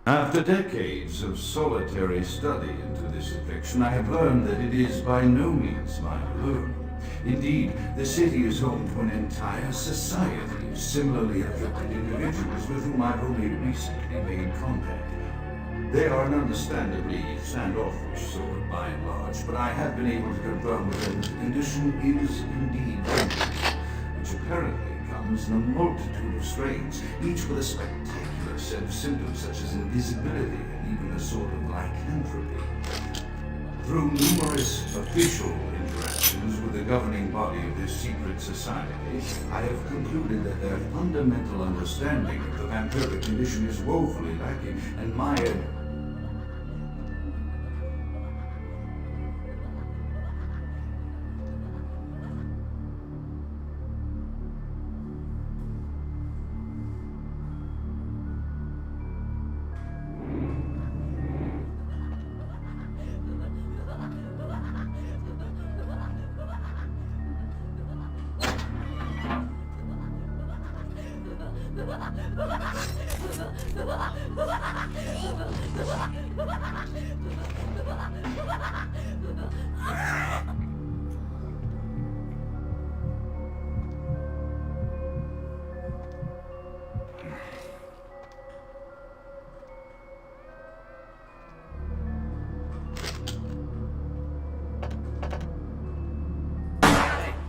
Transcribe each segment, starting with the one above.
After decades of solitary study into this affliction, I have learned that it is by no means mine alone. Indeed, the city is home to an entire society of similarly afflicted individuals with whom I've only recently made contact. They are an understandably standoffish sort by and large, but I have been able to confirm with them that the condition is indeed dangerous, which apparently comes in a multitude of strains, each with a spectacular set of symptoms such as invisibility and even a sort of lycanthropy. Through numerous official interactions with the governing body of this secret society, I have concluded that their fundamental understanding of the vampiric condition is woefully lacking, and my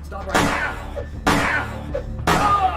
Stop right now! Oh!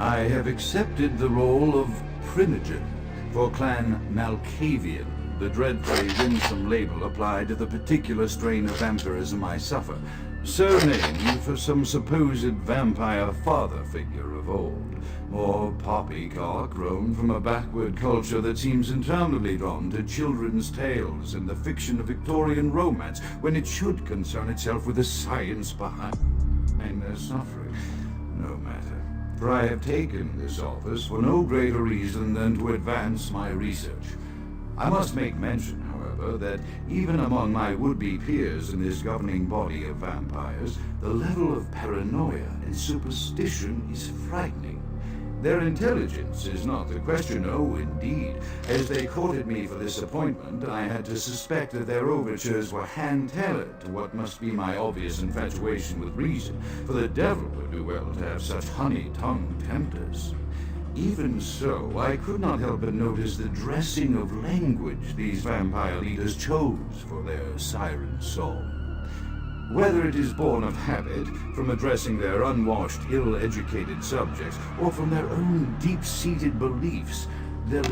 I have accepted the role of Primogen for Clan Malkavian, the dreadfully winsome label applied to the particular strain of vampirism I suffer, surnamed for some supposed vampire father figure of old, or poppycock grown from a backward culture that seems interminably drawn to children's tales and the fiction of Victorian romance when it should concern itself with the science behind their suffering. No matter. For I have taken this office for no greater reason than to advance my research. I must make mention, however, that even among my would-be peers in this governing body of vampires, the level of paranoia and superstition is frightening. Their intelligence is not the question, oh indeed. As they courted me for this appointment, I had to suspect that their overtures were hand-tailored to what must be my obvious infatuation with reason, for the devil would do well to have such honey-tongued tempters. Even so, I could not help but notice the dressing of language these vampire leaders chose for their siren song. Whether it is born of habit, from addressing their unwashed, ill-educated subjects, or from their own deep-seated beliefs, their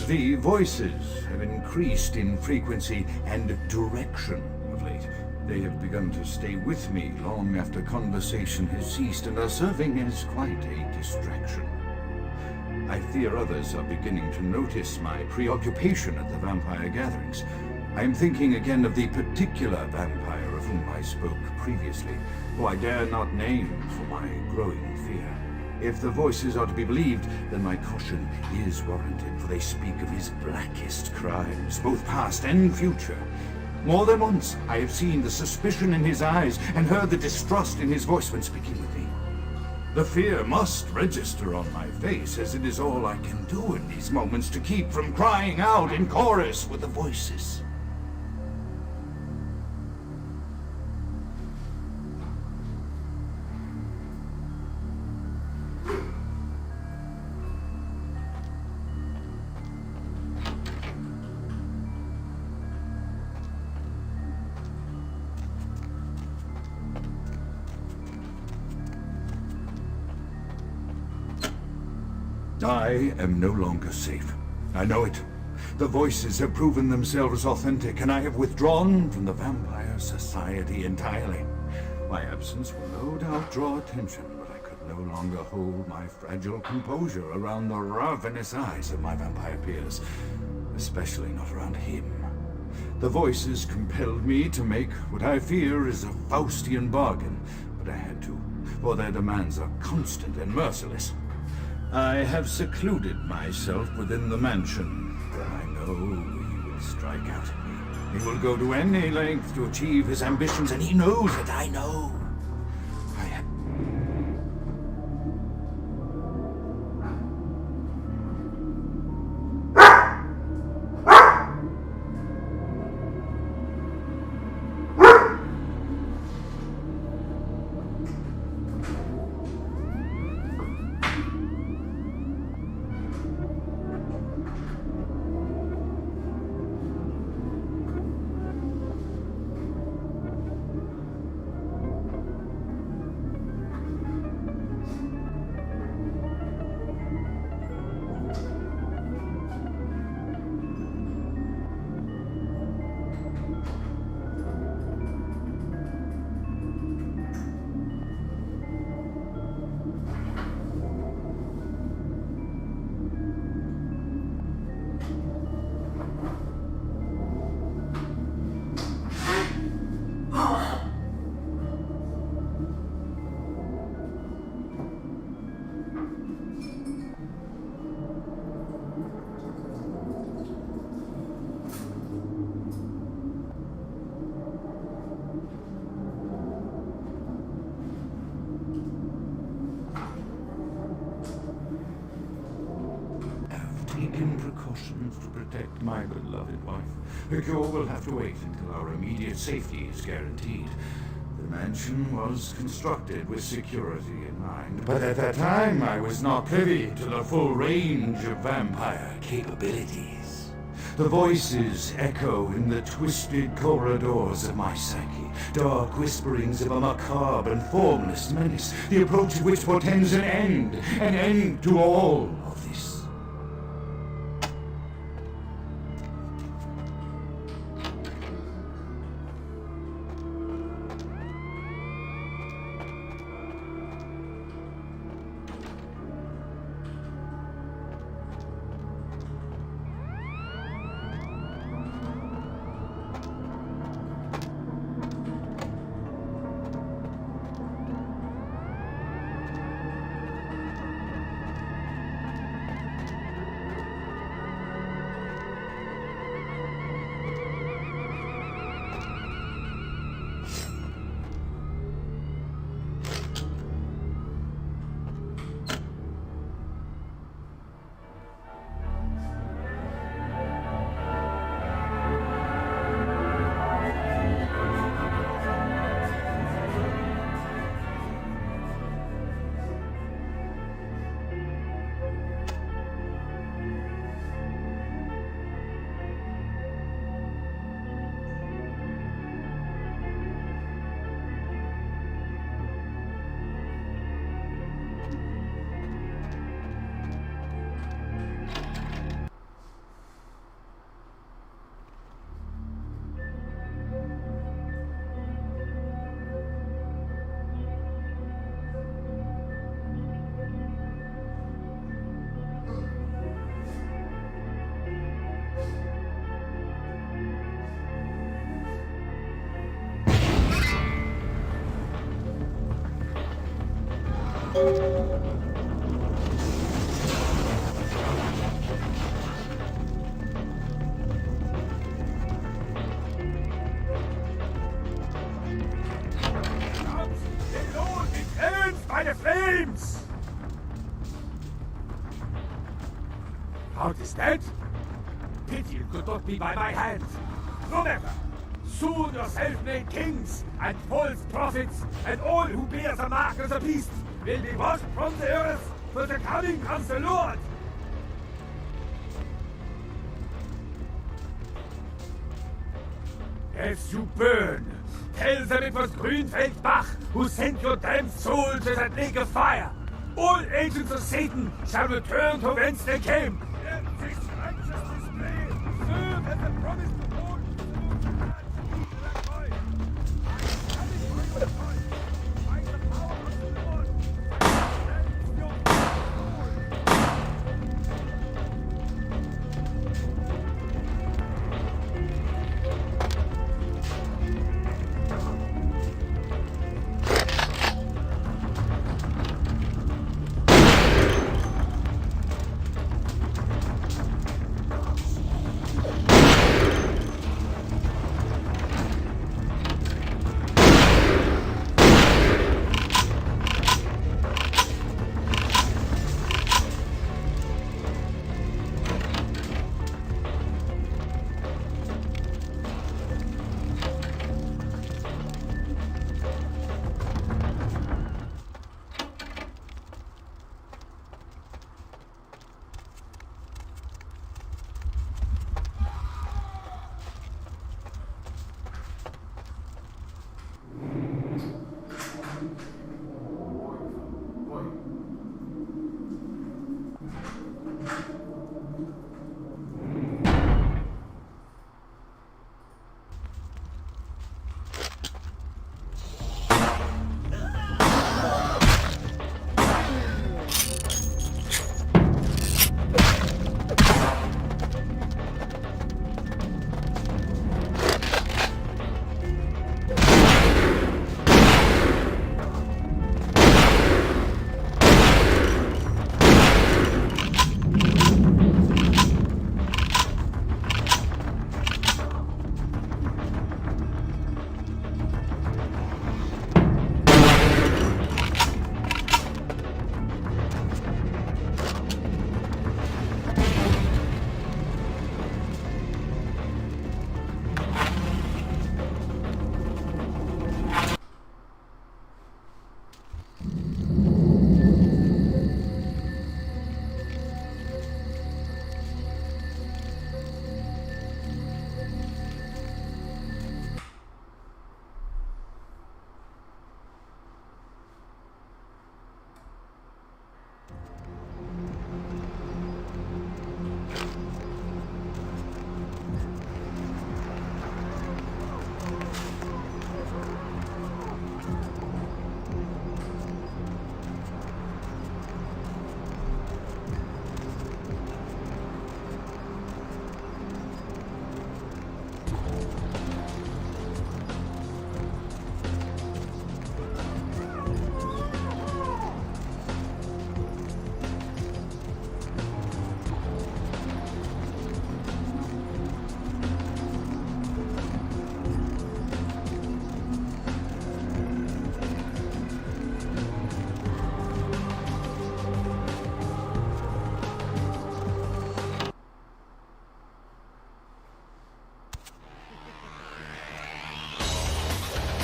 The voices have increased in frequency and direction of late. They have begun to stay with me long after conversation has ceased and are serving as quite a distraction. I fear others are beginning to notice my preoccupation at the vampire gatherings. I am thinking again of the particular vampire of whom I spoke previously, who I dare not name for my growing fear. If the voices are to be believed, then my caution is warranted, for they speak of his blackest crimes, both past and future. More than once, I have seen the suspicion in his eyes and heard the distrust in his voice when speaking with me. The fear must register on my face, as it is all I can do in these moments to keep from crying out in chorus with the voices. I am no longer safe. I know it. The voices have proven themselves authentic, and I have withdrawn from the Vampire Society entirely. My absence will no doubt draw attention, but I could no longer hold my fragile composure around the ravenous eyes of my vampire peers, especially not around him. The voices compelled me to make what I fear is a Faustian bargain, but I had to, for their demands are constant and merciless. I have secluded myself within the mansion, where I know he will strike out at me. He will go to any length to achieve his ambitions, and he knows that I know. Precautions to protect my beloved wife. The cure will have to wait until our immediate safety is guaranteed. The mansion was constructed with security in mind, but at that time I was not privy to the full range of vampire capabilities. The voices echo in the twisted corridors of my psyche, dark whisperings of a macabre and formless menace, the approach of which portends an end to all of this. By the flames! How is that? Pity it could not be by my hand. Remember, soon your self-made kings and false prophets and all who bear the mark of the beast will be washed from the earth for the coming of the Lord. As you burn, tell them it was Grünfeld Bach who sent your damned soul to that lake of fire. All agents of Satan shall return to whence they came. Let this righteous display serve as the promised reward to the Lord. By the power of the Lord, cleanse your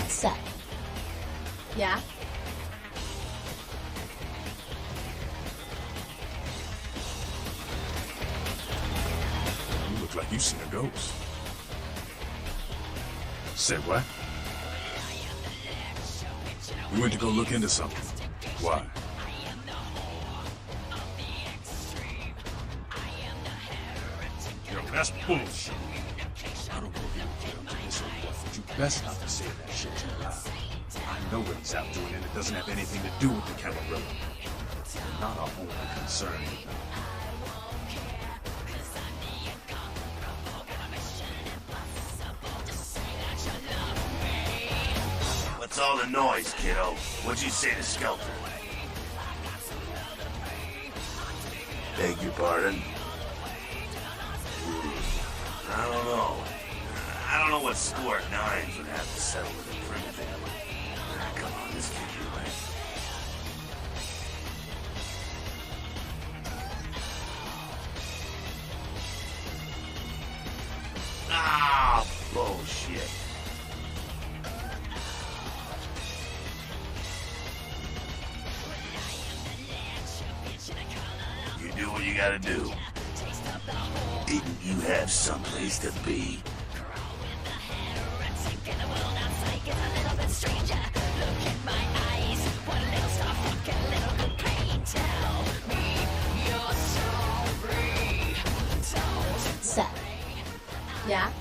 Seth. Yeah? You look like you've seen a ghost. Said what? We went to go look into something. Why? Yo, that's bullshit. I don't know if you would get up to this or what, but you best not to say that shit too loud. I know what he's out doing, and it doesn't have anything to do with the Camarilla. They're not our only concern. What's all the noise, kiddo? What'd you say to Skelter? Beg your pardon? I don't know. I don't know what score nines would have to settle with a primitive. Come on, this can't be right. Ah, bullshit. You do what you gotta do. Didn't you have someplace to be? Seth. Yeah?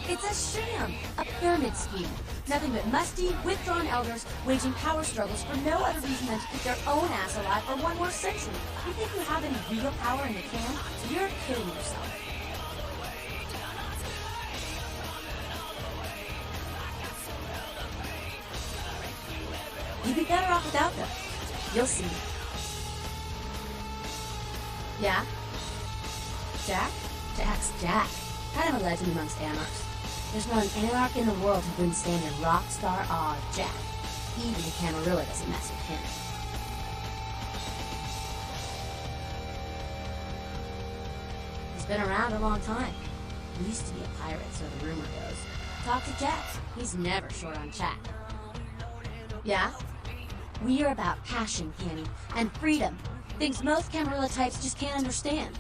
It's a sham! A pyramid scheme. Nothing but musty, withdrawn elders waging power struggles for no other reason than to keep their own ass alive for one more century. You think you have any real power in the can? You're kidding yourself. You'd be better off without them. You'll see. Yeah? Jack? Jack's Jack. Kind of a legend amongst anarchs. There's not an anarch in the world who wouldn't stand in rock star awe of Jack. Even the Camarilla doesn't mess with him. He's been around a long time. He used to be a pirate, so the rumor goes. Talk to Jack. He's never short on chat. Yeah? We are about passion, Canny, and freedom. Things most Camarilla types just can't understand.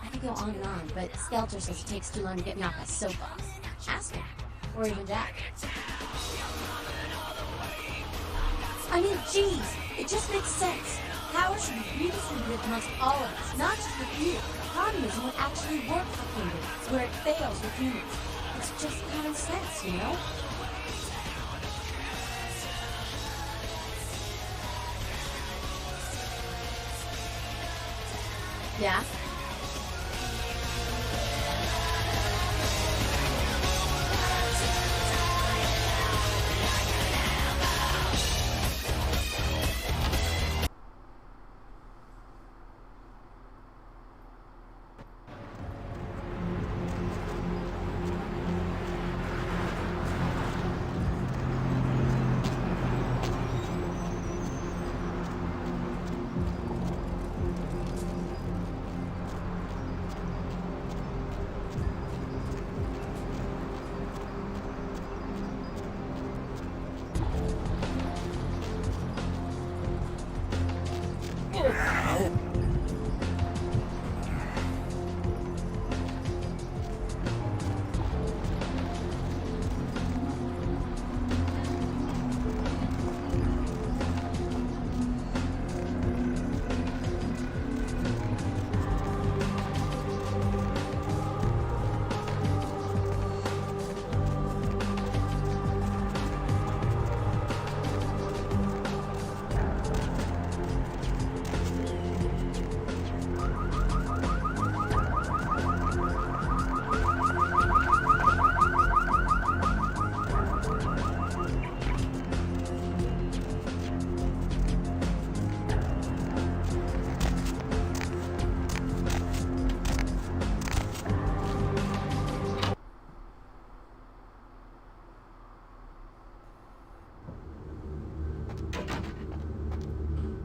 I could go on and on, but Skelter says it takes too long to get me off my soapbox. Ask him. Or even Jack. I mean, geez, it just makes sense. Power should be redistributed amongst all of us, not just the few. Communism would actually work for kingdoms, where it fails with humans. It's just common sense, you know? Yeah?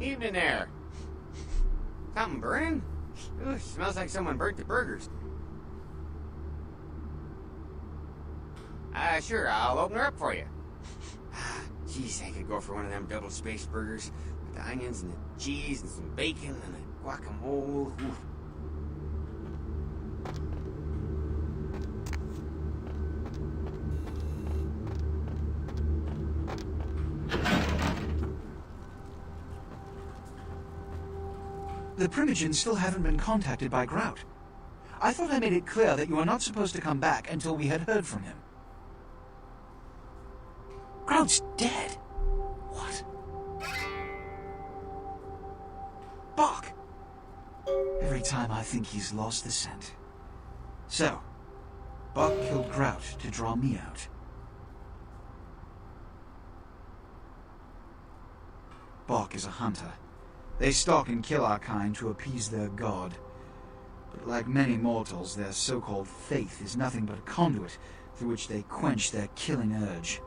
Evening there. Something burning? Ooh, smells like someone burnt the burgers. Sure, I'll open her up for you. Jeez, I could go for one of them double spaced burgers with the onions and the cheese and some bacon and the guacamole. Ooh. The Primogens still haven't been contacted by Grout. I thought I made it clear that you were not supposed to come back until we had heard from him. Grout's dead. What? Bach! Every time I think he's lost the scent. So, Bach killed Grout to draw me out. Bach is a hunter. They stalk and kill our kind to appease their god. But like many mortals, their so-called faith is nothing but a conduit through which they quench their killing urge.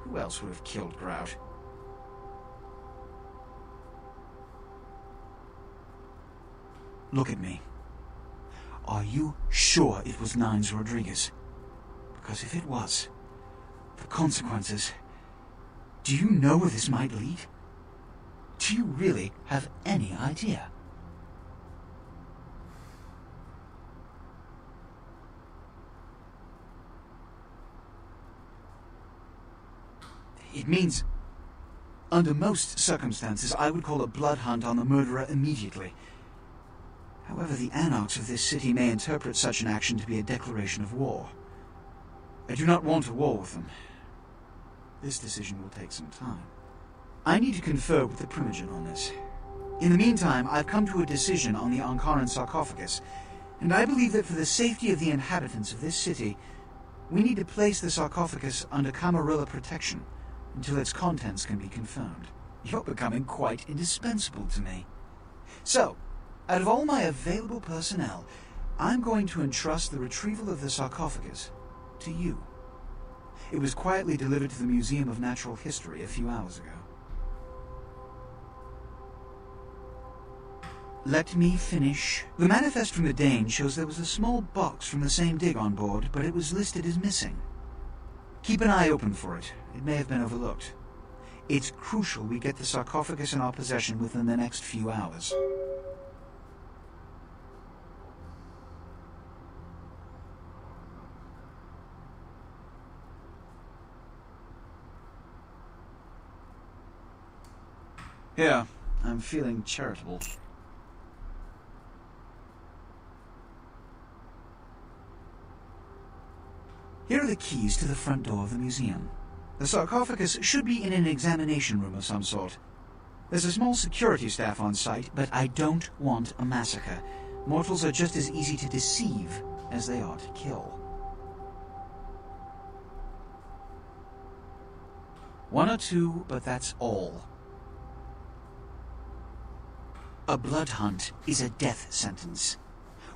Who else would have killed Grout? Look at me. Are you sure it was Nines Rodriguez? Because if it was, the consequences... Do you know where this might lead? Do you really have any idea? It means, under most circumstances, I would call a blood hunt on the murderer immediately. However, the anarchs of this city may interpret such an action to be a declaration of war. I do not want a war with them. This decision will take some time. I need to confer with the Primogen on this. In the meantime, I've come to a decision on the Ankaran sarcophagus, and I believe that for the safety of the inhabitants of this city, we need to place the sarcophagus under Camarilla protection until its contents can be confirmed. You're becoming quite indispensable to me. So, out of all my available personnel, I'm going to entrust the retrieval of the sarcophagus to you. It was quietly delivered to the Museum of Natural History a few hours ago. Let me finish. The manifest from the Dane shows there was a small box from the same dig on board, but it was listed as missing. Keep an eye open for it. It may have been overlooked. It's crucial we get the sarcophagus in our possession within the next few hours. Here, I'm feeling charitable. Here are the keys to the front door of the museum. The sarcophagus should be in an examination room of some sort. There's a small security staff on site, but I don't want a massacre. Mortals are just as easy to deceive as they are to kill. One or two, but that's all. A blood hunt is a death sentence.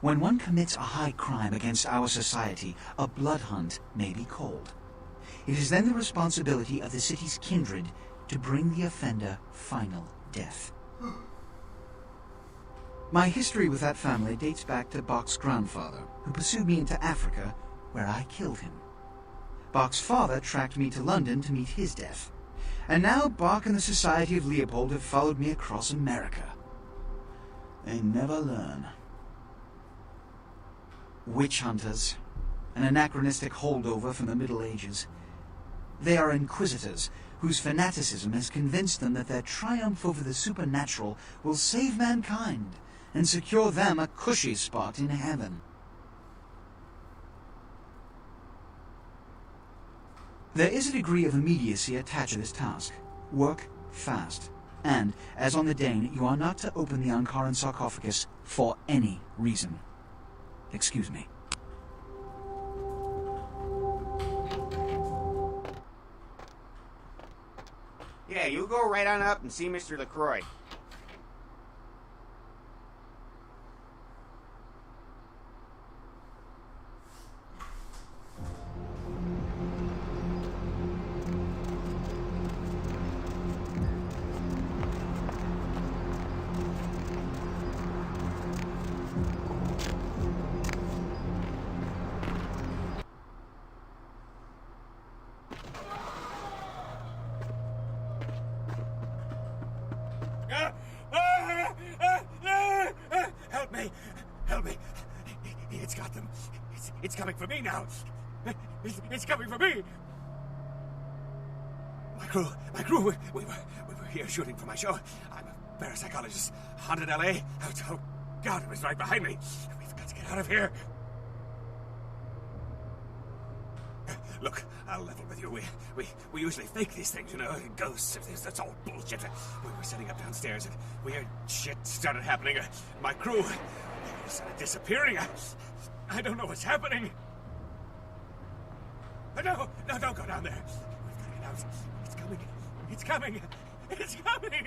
When one commits a high crime against our society, a blood hunt may be called. It is then the responsibility of the city's kindred to bring the offender final death. My history with that family dates back to Bach's grandfather, who pursued me into Africa, where I killed him. Bach's father tracked me to London to meet his death. And now Bach and the Society of Leopold have followed me across America. They never learn. Witch hunters, an anachronistic holdover from the Middle Ages. They are inquisitors whose fanaticism has convinced them that their triumph over the supernatural will save mankind and secure them a cushy spot in heaven. There is a degree of immediacy attached to this task. Work fast. And, as on the Dane, you are not to open the Ankaran sarcophagus for any reason. Excuse me. Yeah, you go right on up and see Mr. LaCroix. Help me! Help me! It's got them. It's coming for me now. It's coming for me. My crew. We were here shooting for my show. I'm a parapsychologist. Haunted L.A. Oh God, it was right behind me. We've got to get out of here. Look, I'll level with you. We usually fake these things, you know, ghosts. That's all bullshit. We were sitting up downstairs and weird shit started happening. My crew started disappearing. I don't know what's happening. No, don't go down there. We've got to get out. It's coming. It's coming!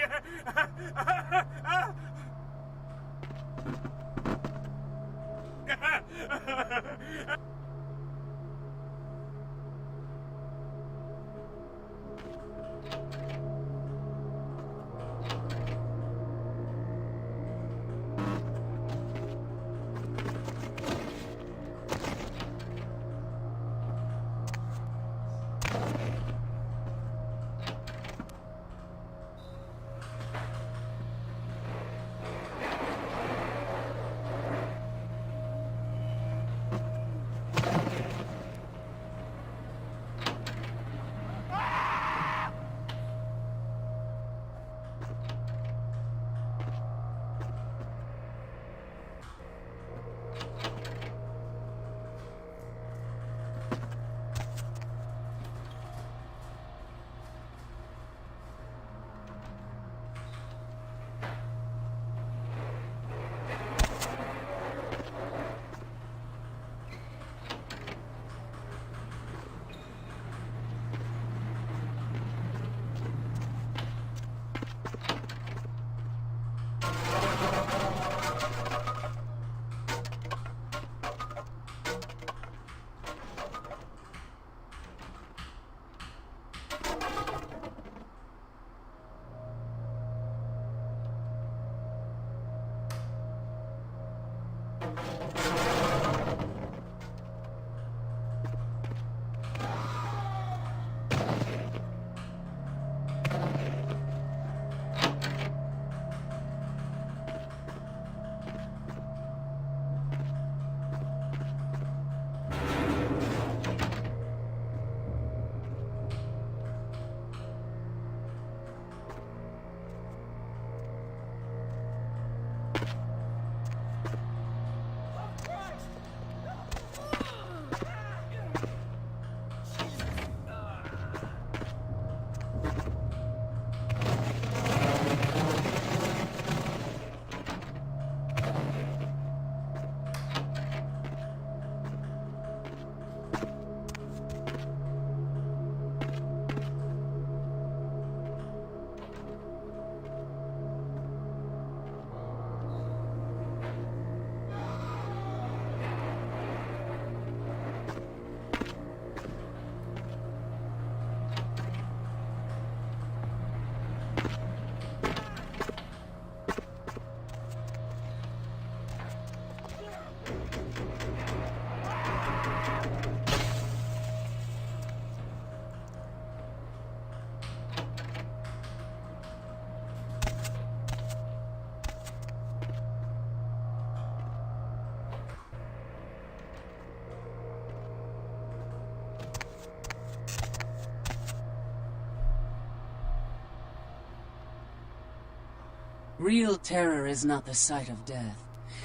Real terror is not the sight of death.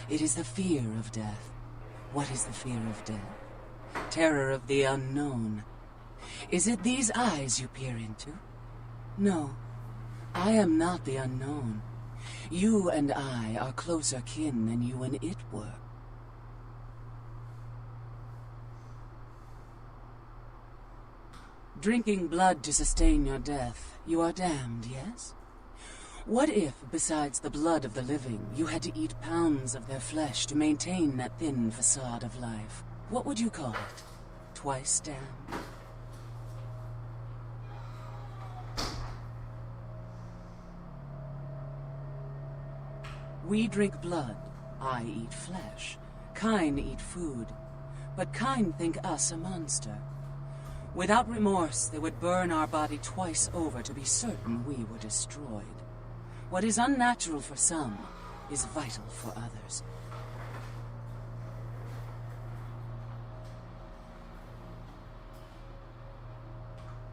It is the fear of death. What is the fear of death? Terror of the unknown. Is it these eyes you peer into? No, I am not the unknown. You and I are closer kin than you and it were. Drinking blood to sustain your death, you are damned, yes? What if, besides the blood of the living, you had to eat pounds of their flesh to maintain that thin facade of life? What would you call it? Twice damned? We drink blood, I eat flesh, kine eat food, but kine think us a monster. Without remorse, they would burn our body twice over to be certain we were destroyed. What is unnatural for some is vital for others.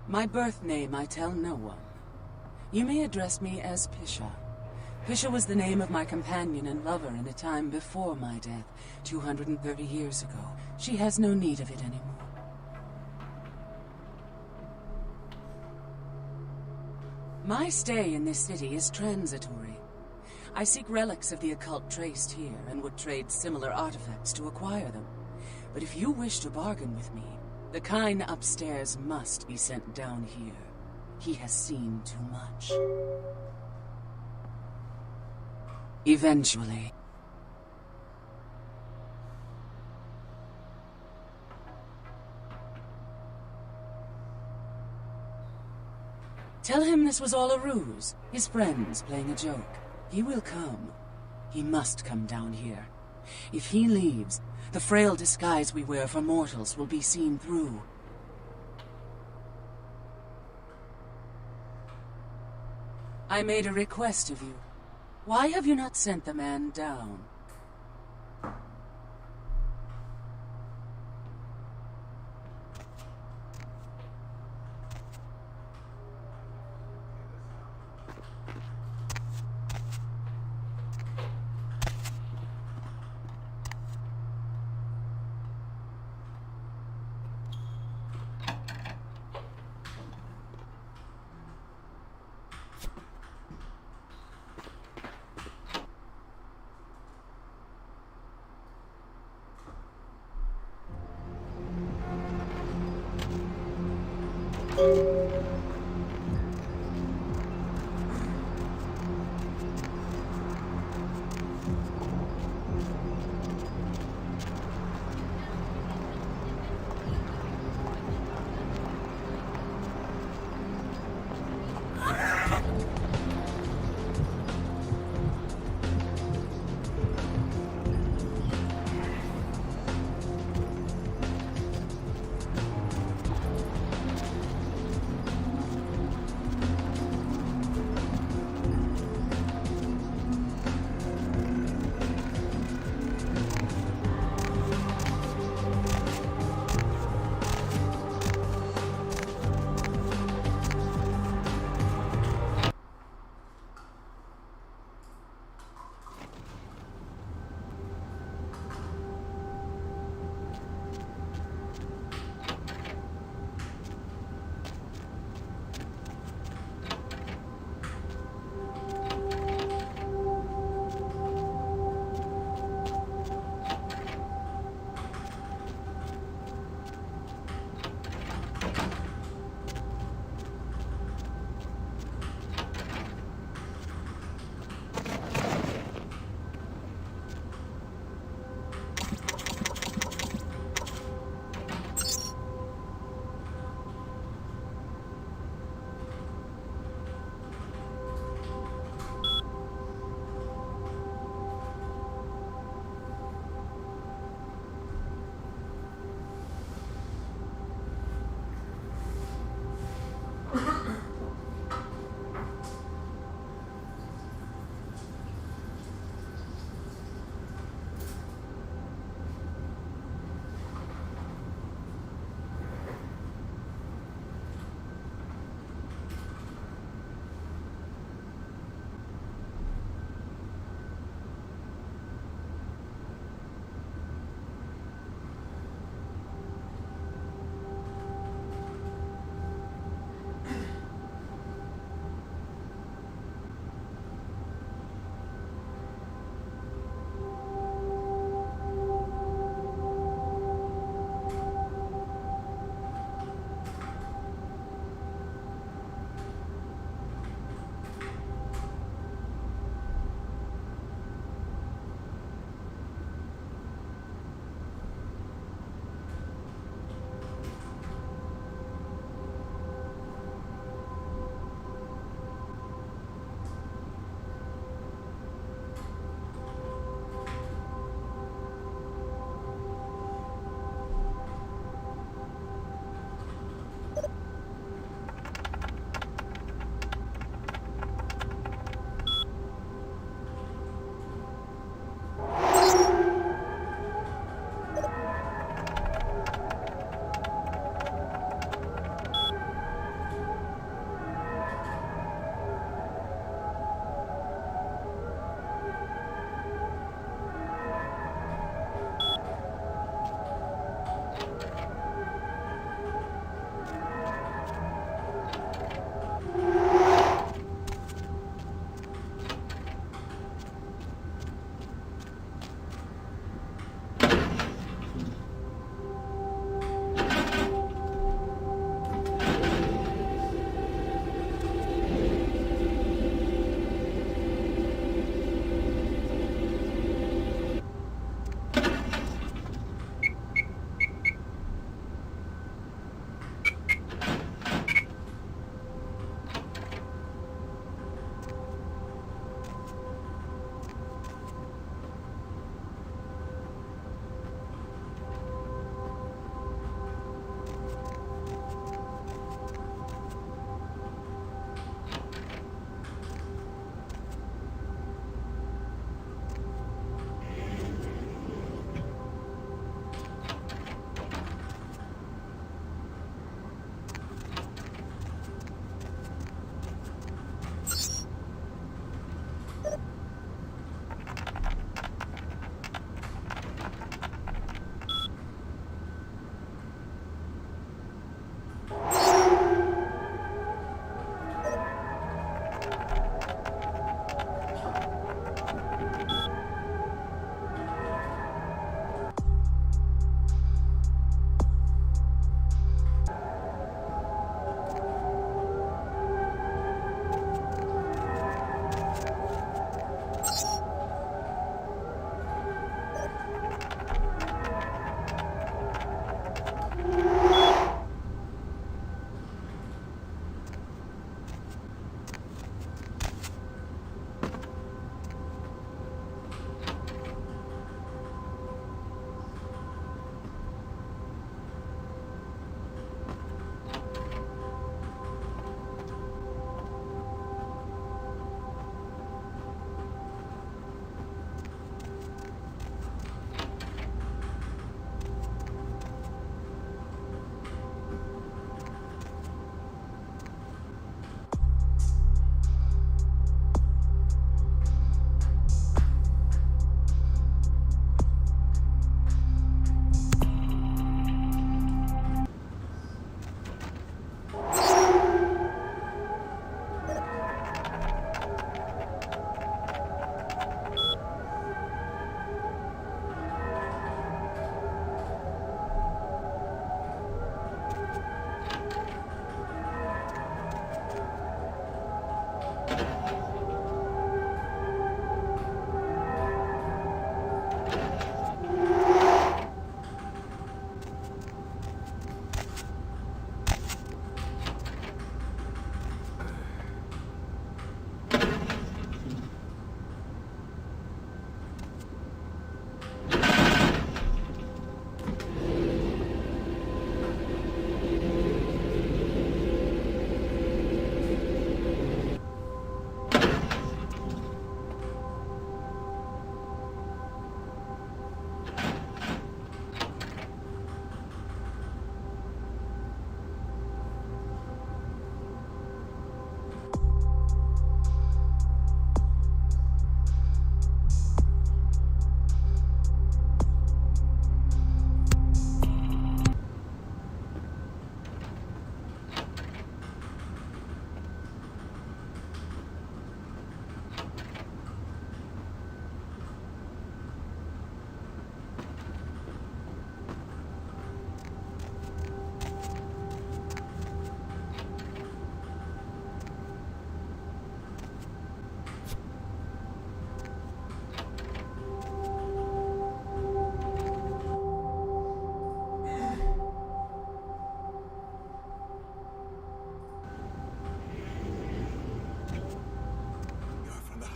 My birth name I tell no one. You may address me as Pisha. Pisha was the name of my companion and lover in a time before my death, 230 years ago. She has no need of it anymore. My stay in this city is transitory. I seek relics of the occult traced here and would trade similar artifacts to acquire them. But if you wish to bargain with me, the kine upstairs must be sent down here. He has seen too much. Eventually. Tell him this was all a ruse. His friends playing a joke. He will come. He must come down here. If he leaves, the frail disguise we wear for mortals will be seen through. I made a request of you. Why have you not sent the man down?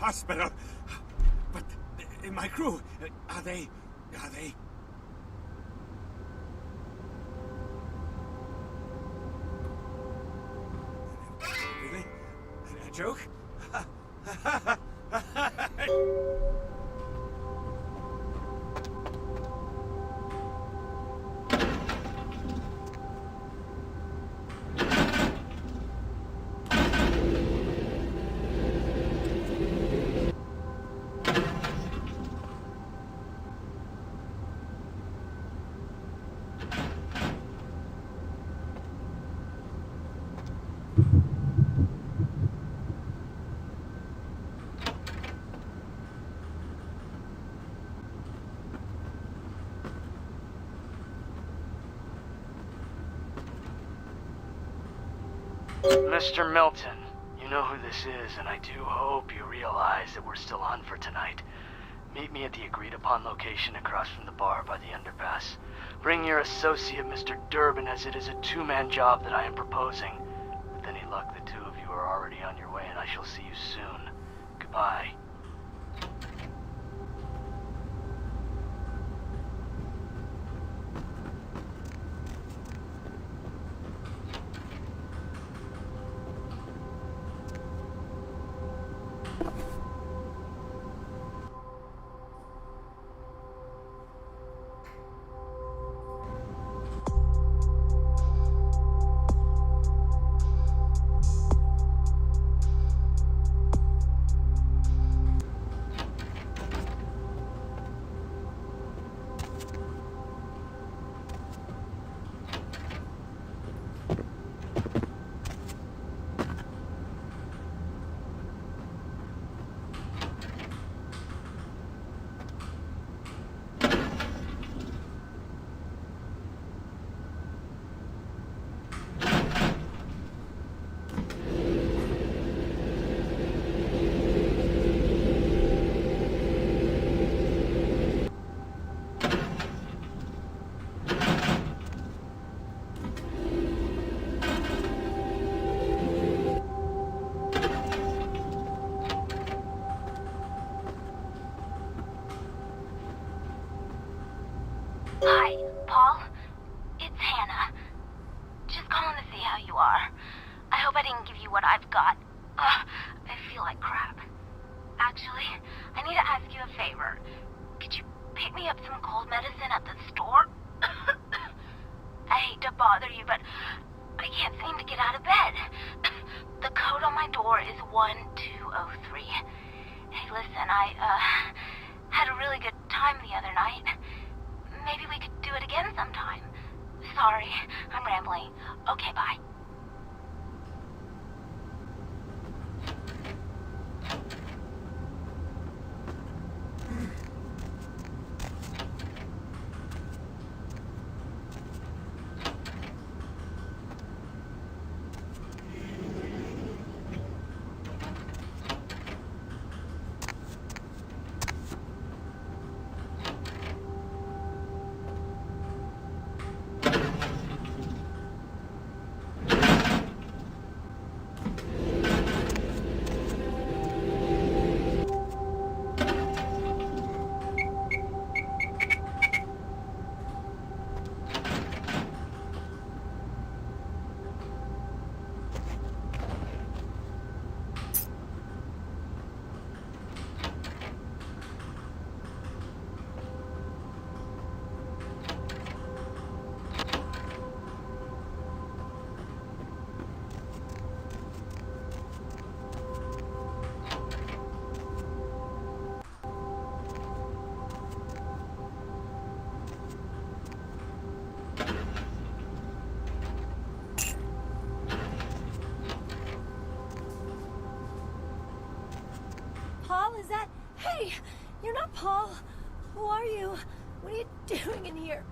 hospital. But my crew, are they... Really? A joke? Mr. Milton, you know who this is, and I do hope you realize that we're still on for tonight. Meet me at the agreed-upon location across from the bar by the underpass. Bring your associate, Mr. Durbin, as it is a two-man job that I am proposing. With any luck, the two of you are already on your way, and I shall see you soon. Goodbye. Hi, Paul. It's Hannah. Just calling to see how you are. I hope I didn't give you what I've got. I feel like crap. Actually, I need to ask you a favor. Could you pick me up some cold medicine at the store? I hate to bother you, but I can't seem to get out of bed. The code on my door is 1203. Hey, listen, I had a really good time the other night. Maybe we could do it again sometime. Sorry, I'm rambling. Okay, bye. Paul, is that... Hey, you're not Paul. Who are you? What are you doing in here?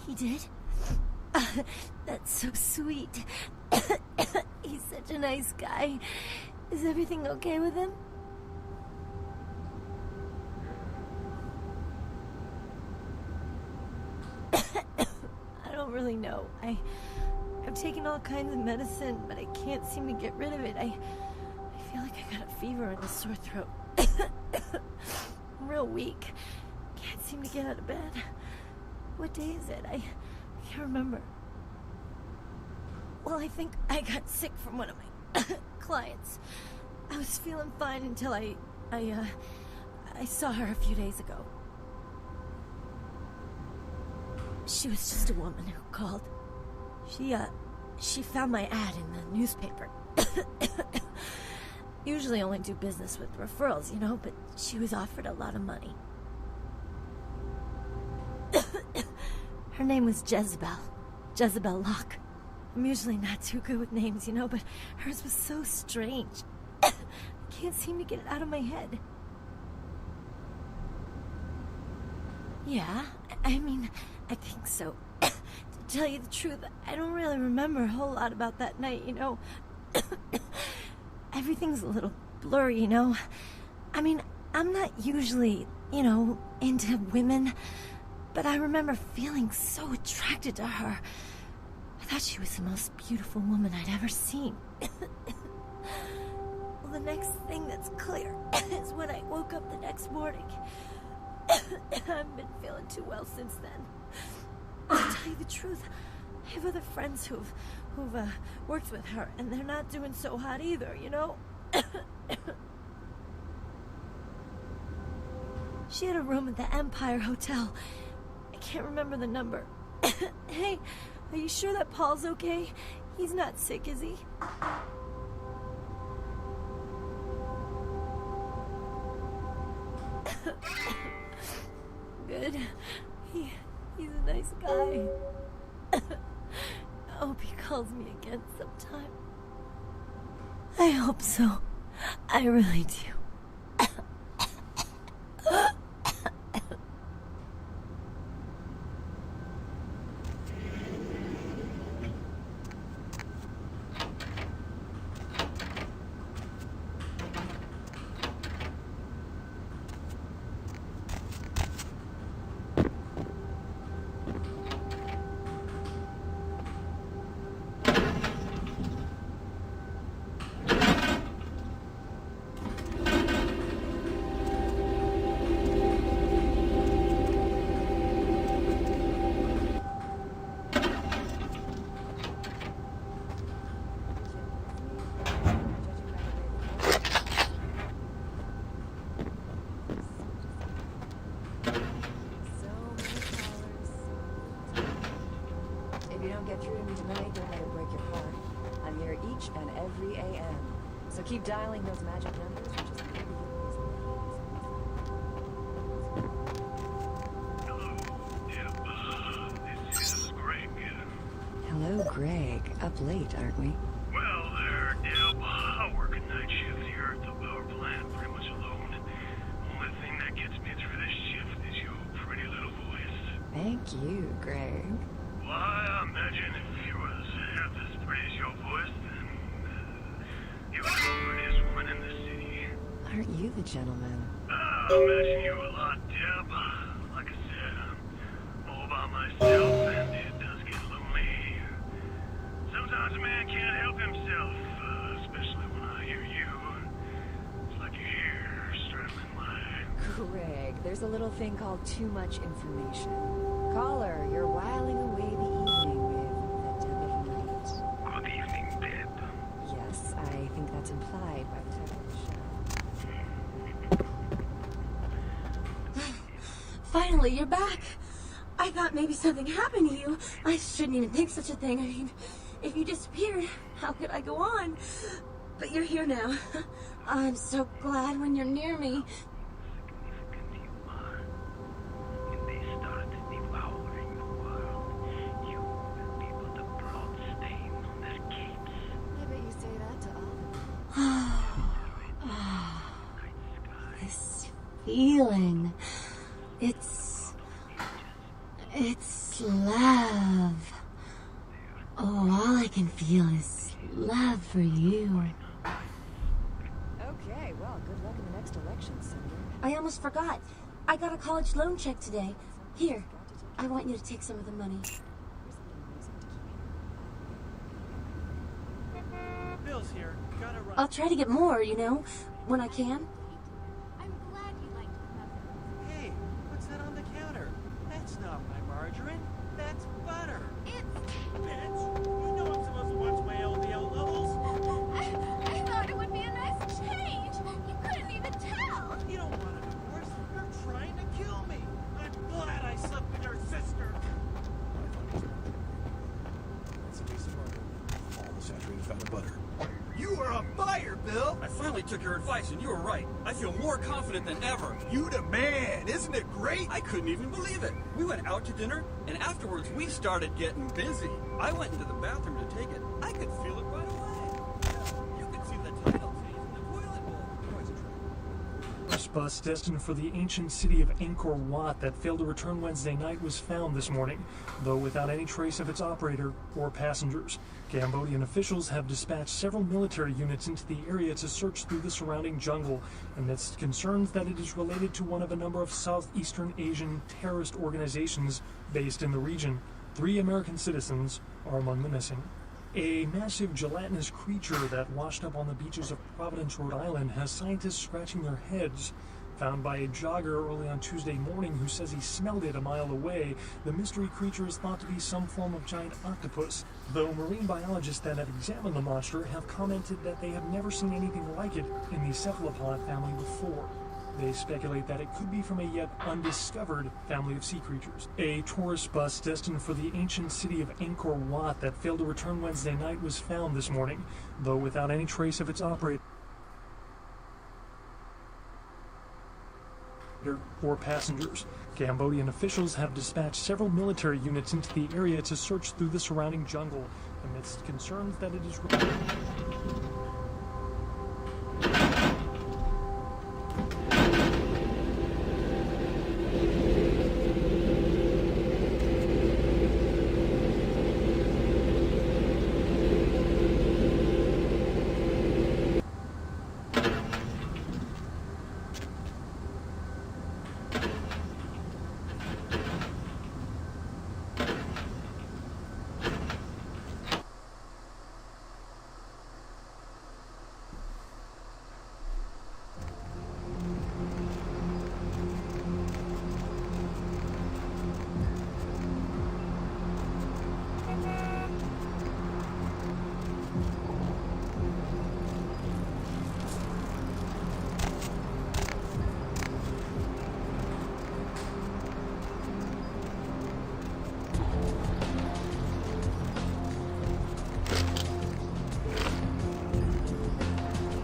He did? That's so sweet. He's such a nice guy. Is everything okay with him? really know. I've taken all kinds of medicine, but I can't seem to get rid of it. I feel like I got a fever and a sore throat. I'm real weak. Can't seem to get out of bed. What day is it? I can't remember. Well, I think I got sick from one of my clients. I was feeling fine until I saw her a few days ago. She was just a woman who called. She found my ad in the newspaper. Usually only do business with referrals, you know, but she was offered a lot of money. Her name was Jezebel Locke. I'm usually not too good with names, you know, but hers was so strange. I can't seem to get it out of my head. Yeah, I mean, I think so. To tell you the truth, I don't really remember a whole lot about that night, you know. Everything's a little blurry, you know. I mean, I'm not usually, you know, into women, but I remember feeling so attracted to her. I thought she was the most beautiful woman I'd ever seen. Well, the next thing that's clear is when I woke up the next morning. I haven't been feeling too well since then. To tell you the truth, I have other friends who've worked with her, and they're not doing so hot either, you know? She had a room at the Empire Hotel. I can't remember the number. Hey, are you sure that Paul's okay? He's not sick, is he? Good. He's a nice guy. I hope he calls me again sometime. I hope so. I really do. So keep dialing those magic numbers, which is Hello, Deb. This is Greg. Hello, Greg. Up late, aren't we? Well, Deb, I work a night shift here at the power plant, pretty much alone. Only thing that gets me through this shift is your pretty little voice. Thank you, Greg. Well, I imagine if you was half as pretty as your voice, then you were the prettiest woman in the city. Aren't you the gentleman? I imagine you a lot, Deb. Like I said, I'm all by myself, and it does get lonely. Sometimes a man can't help himself, especially when I hear you. It's like your hair straddling my... Greg, there's a little thing called too much information. Caller, you're whiling away the evening with the Deb of Night. Good evening, Deb. Yes, I think that's implied by the title of the show. Finally, you're back. I thought maybe something happened to you. I shouldn't even think such a thing. I mean, if you disappeared, how could I go on? But you're here now. I'm so glad when you're near me. This feeling, it's love. Oh, all I can feel is love for you. Okay, well, good luck in the next election, Senator. I almost forgot. I got a college loan check today. Here, I want you to take some of the money. here. Gotta run. I'll try to get more, you know, when I can. I'm glad you liked the pepper. Hey, what's that on the counter? That's not my margarine. That's butter. Bitch, you know I'm supposed to watch my LDL levels. I thought it would be a nice change. You couldn't even tell. You don't want a divorce. You're trying to kill me. I'm glad I slept with your sister. That's a piece of margarine. All the saturated fat of butter. You are a buyer, Bill. I finally took your advice and you were right. I feel more confident than ever. You the man. Isn't it great? I couldn't even believe it. We went out to dinner and afterwards we started getting busy. I went into the bathroom to take it. I could feel it right away. You could see the title change in the toilet bowl. This bus destined for the ancient city of Angkor Wat that failed to return Wednesday night was found this morning, though without any trace of its operator or passengers. Cambodian officials have dispatched several military units into the area to search through the surrounding jungle amidst concerns that it is related to one of a number of Southeastern Asian terrorist organizations based in the region. 3 American citizens are among the missing. A massive gelatinous creature that washed up on the beaches of Providence, Rhode Island, has scientists scratching their heads. Found by a jogger early on Tuesday morning who says he smelled it a mile away, the mystery creature is thought to be some form of giant octopus, though marine biologists that have examined the monster have commented that they have never seen anything like it in the cephalopod family before. They speculate that it could be from a yet undiscovered family of sea creatures. A tourist bus destined for the ancient city of Angkor Wat that failed to return Wednesday night was found this morning, though without any trace of its operator or passengers. Cambodian officials have dispatched several military units into the area to search through the surrounding jungle amidst concerns that it is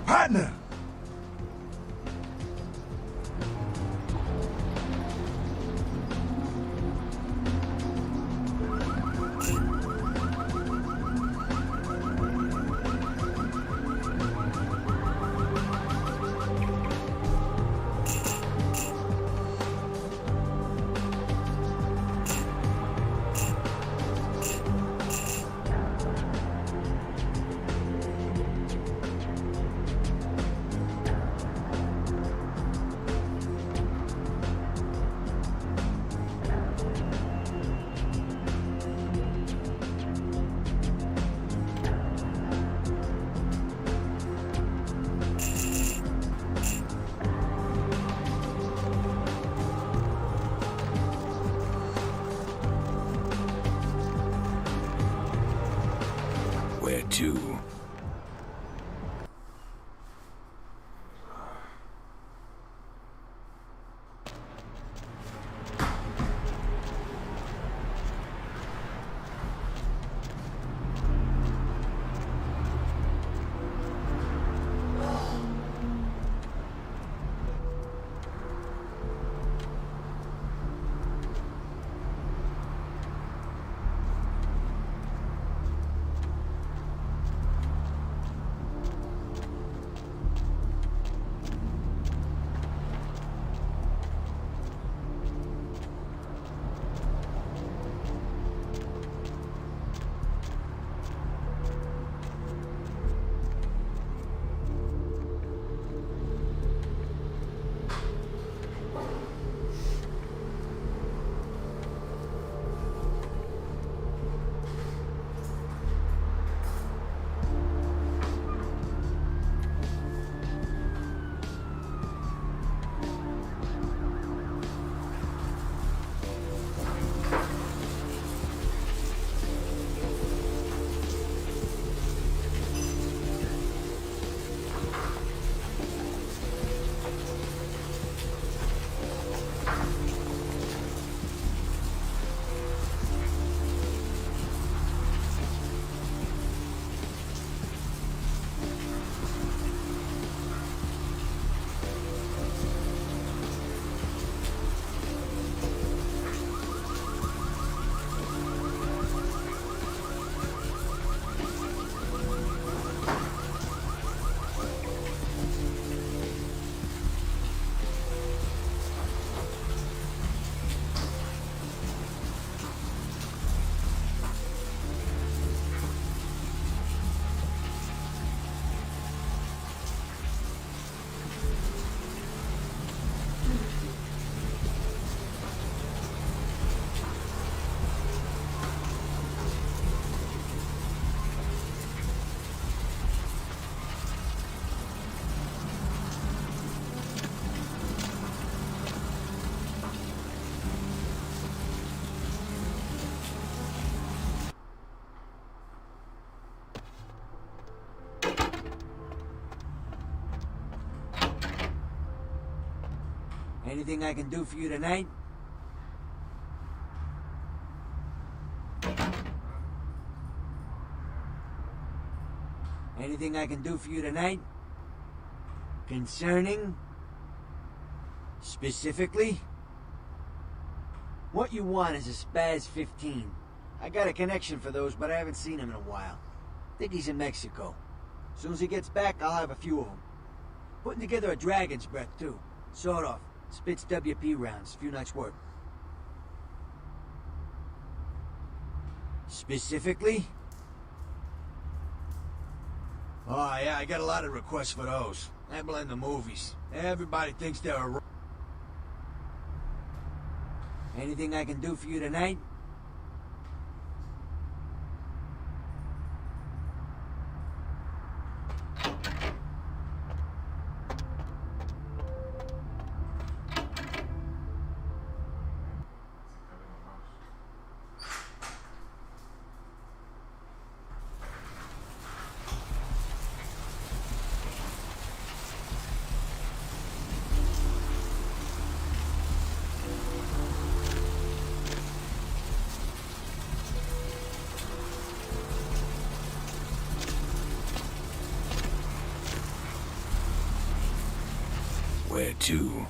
Partner! Where to? Anything I can do for you tonight? Anything I can do for you tonight? Concerning? Specifically? What you want is a Spaz 15. I got a connection for those, but I haven't seen him in a while. Think he's in Mexico. As soon as he gets back, I'll have a few of them. Putting together a Dragon's Breath, too. Sawed off. Spits WP rounds. Few nights' work. Specifically? Oh, yeah, I got a lot of requests for those. I blend the movies. Everybody thinks they're a... Anything I can do for you tonight? Where to?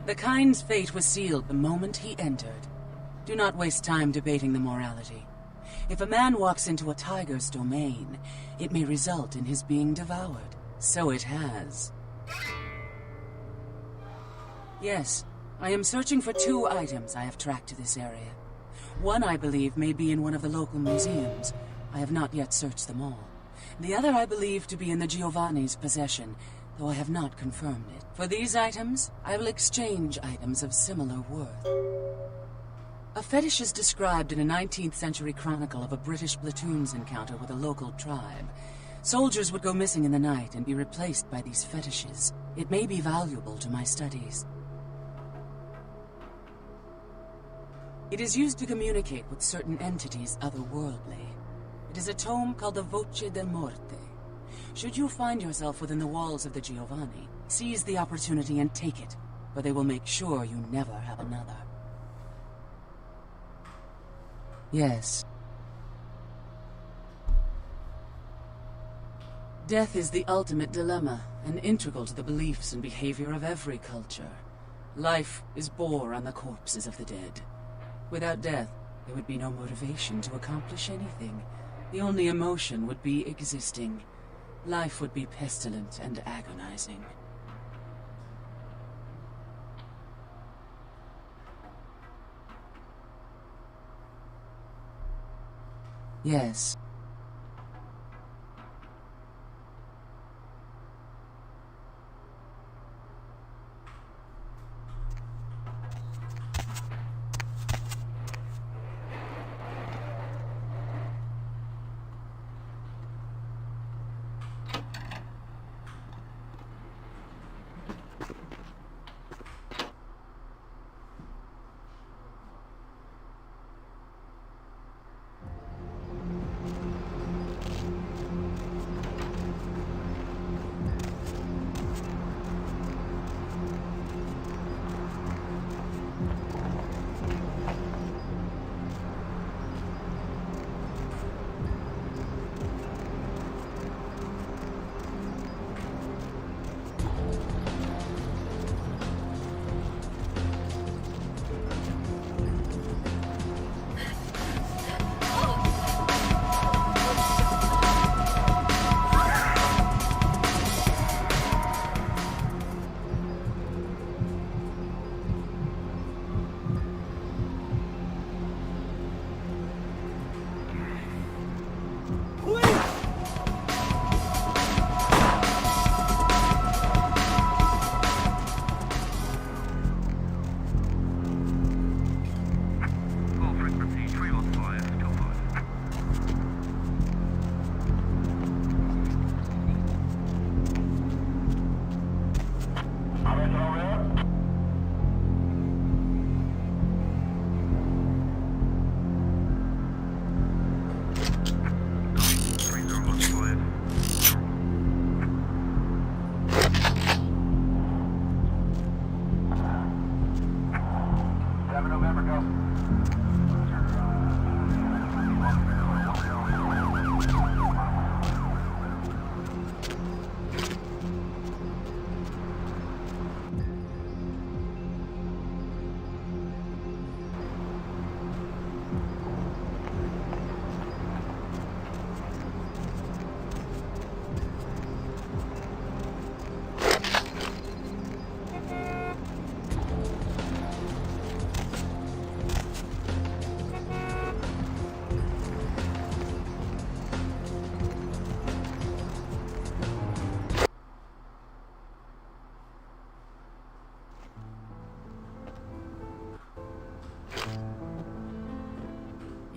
The kind's fate was sealed the moment he entered. Do not waste time debating the morality. If a man walks into a tiger's domain, it may result in his being devoured. So it has. Yes, I am searching for 2 items I have tracked to this area. One, I believe, may be in one of the local museums. I have not yet searched them all. The other I believe to be in the Giovanni's possession, though I have not confirmed it. For these items, I will exchange items of similar worth. A fetish is described in a 19th century chronicle of a British platoon's encounter with a local tribe. Soldiers would go missing in the night and be replaced by these fetishes. It may be valuable to my studies. It is used to communicate with certain entities otherworldly. It is a tome called the Voce del Morte. Should you find yourself within the walls of the Giovanni, seize the opportunity and take it, for they will make sure you never have another. Yes. Death is the ultimate dilemma, and integral to the beliefs and behavior of every culture. Life is bore on the corpses of the dead. Without death, there would be no motivation to accomplish anything. The only emotion would be existing. Life would be pestilent and agonizing. Yes.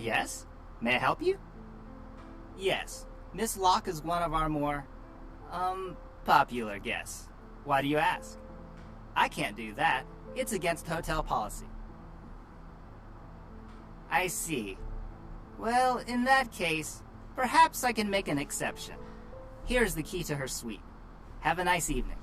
Yes? May I help you? Yes. Miss Locke is one of our more, popular guests. Why do you ask? I can't do that. It's against hotel policy. I see. Well, in that case, perhaps I can make an exception. Here's the key to her suite. Have a nice evening.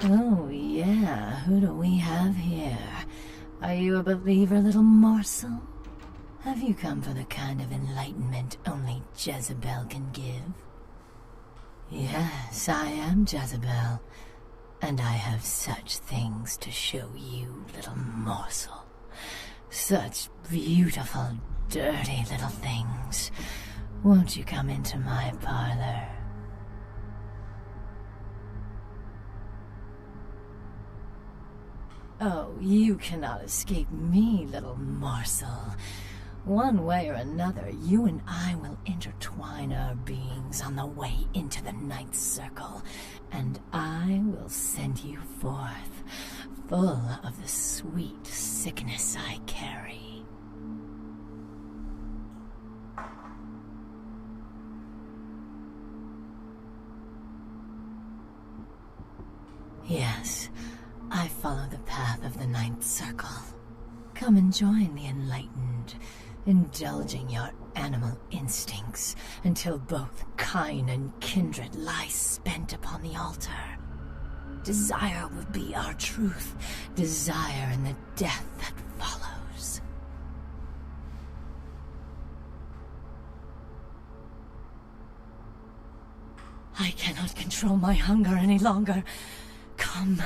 Oh, yeah. Who do we have here? Are you a believer, little morsel? Have you come for the kind of enlightenment only Jezebel can give? Yes, I am Jezebel. And I have such things to show you, little morsel. Such beautiful, dirty little things. Won't you come into my parlor? Oh, you cannot escape me, little morsel. One way or another, you and I will intertwine our beings on the way into the Ninth Circle, and I will send you forth, full of the sweet sickness I carry. Yes, I follow the path of the Ninth Circle. Come and join the enlightened, indulging your animal instincts until both kind and kindred lie spent upon the altar. Desire will be our truth, desire in the death that follows. I cannot control my hunger any longer. Come.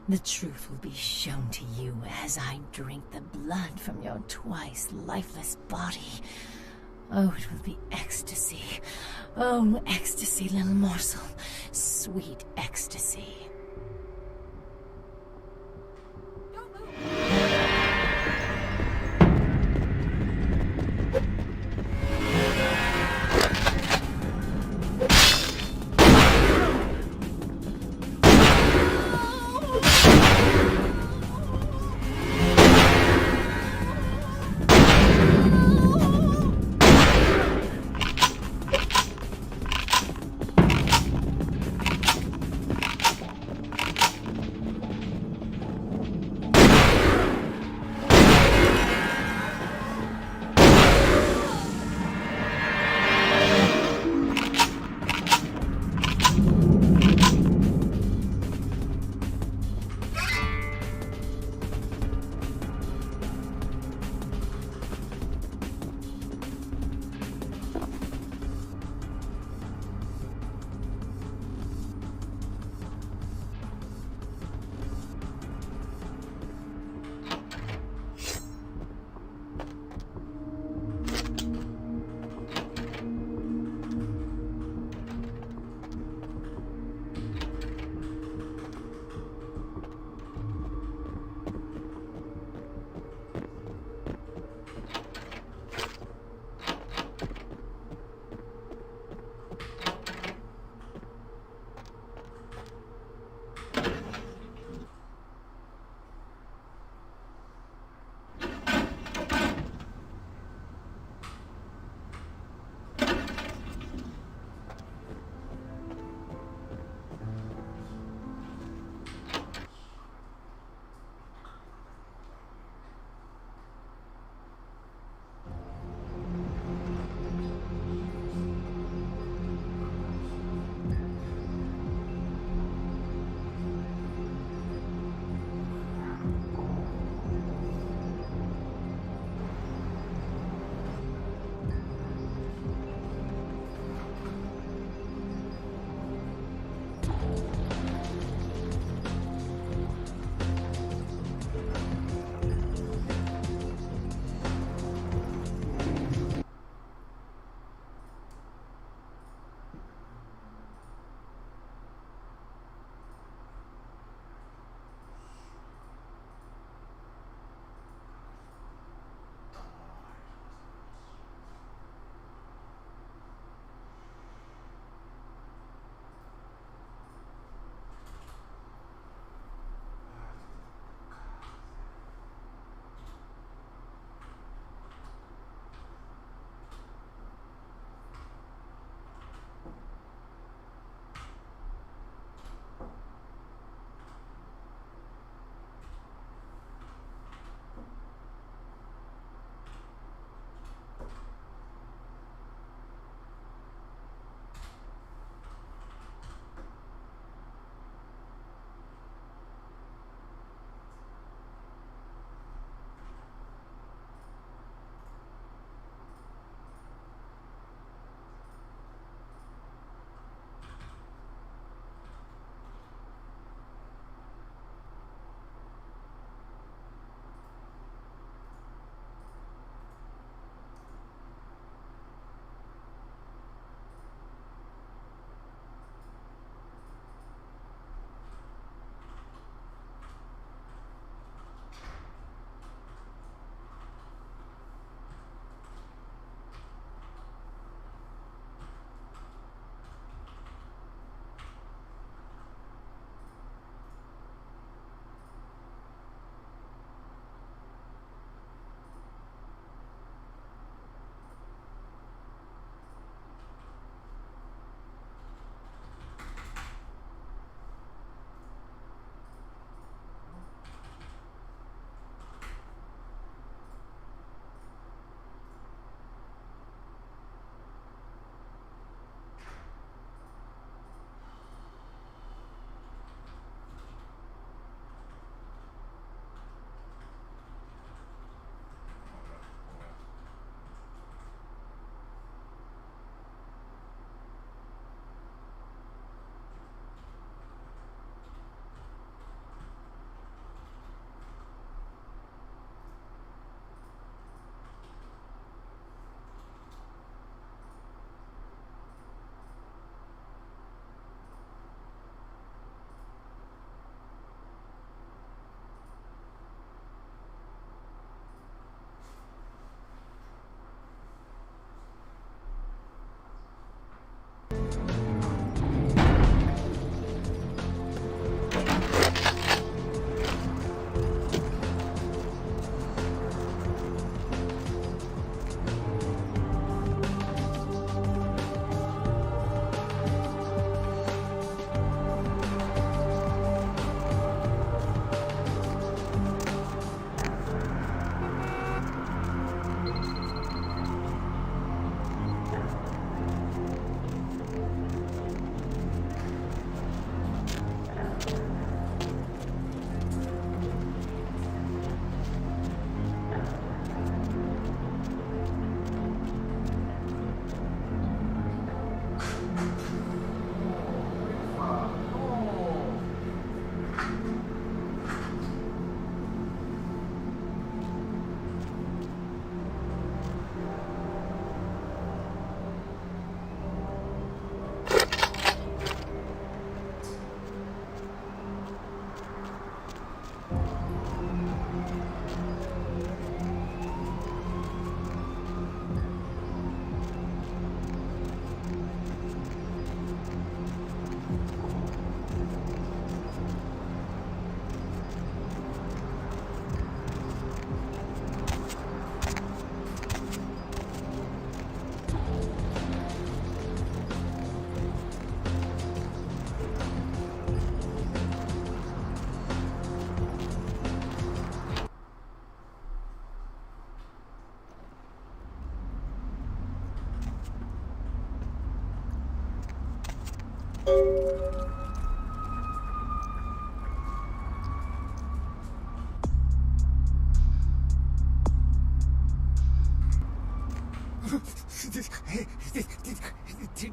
The truth will be shown to you as I drink the blood from your twice lifeless body. Oh, it will be ecstasy. Oh, ecstasy, little morsel. Sweet ecstasy.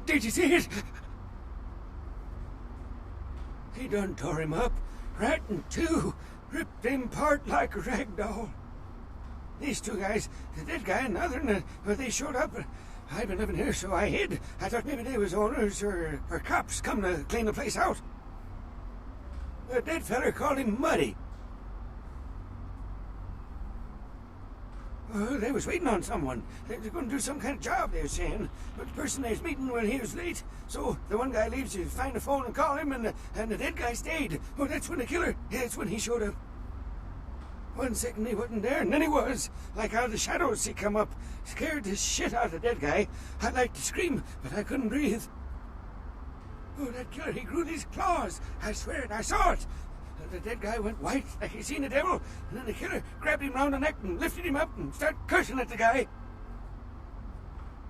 Did you see it? He done tore him up, right in two, ripped him apart like a rag doll. These two guys, the dead guy and the other, they showed up. I've been living here, so I hid. I thought maybe they was owners or cops come to clean the place out. The dead feller called him Muddy. They was waiting on someone. They were going to do some kind of job, they were saying. But the person they was meeting, well, he was late. So the one guy leaves to find the phone and call him, and the dead guy stayed. Oh, that's when the killer, that's when he showed up. 1 second he wasn't there, and then he was. Like out of the shadows he come up. Scared the shit out of the dead guy. I'd like to scream, but I couldn't breathe. Oh, that killer, he grew these claws. I swear it, I saw it. The dead guy went white, like he seen the devil, and then the killer grabbed him round the neck and lifted him up and started cursing at the guy.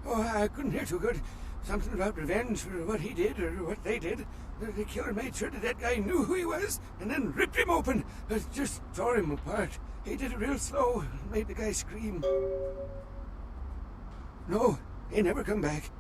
Oh, I couldn't hear too good. Something about revenge for what he did or what they did. The killer made sure the dead guy knew who he was and then ripped him open. Just tore him apart. He did it real slow and made the guy scream. No, he never come back.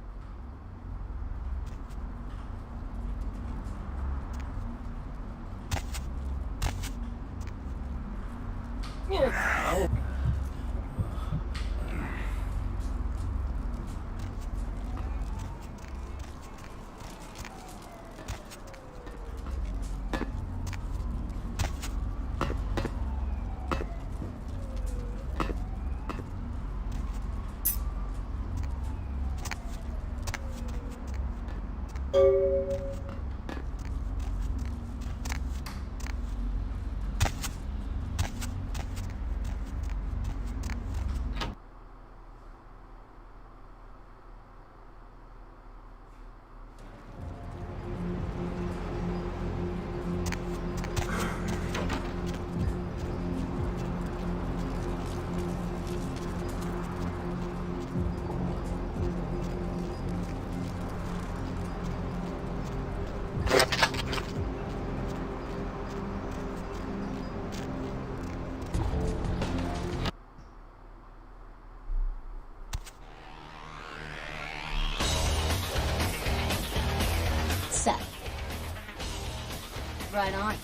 Right on.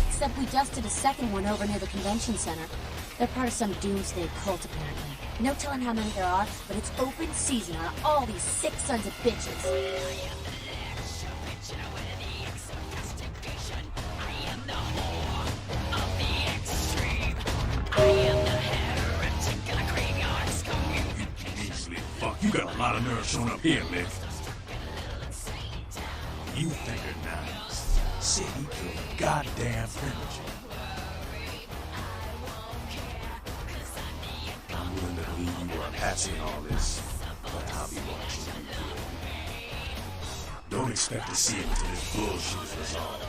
Except we just did a second one over near the convention center. They're part of some doomsday cult, apparently. No telling how many there are, but it's open season on all these sick sons of bitches. Easily, fuck. You got a lot of nerve showing up here, Lick. You figured now. Said he killed a goddamn primitive. I'm willing to believe you were a patsy in all this, but I'll be watching you do it. Don't expect to see it until this bullshit is resolved.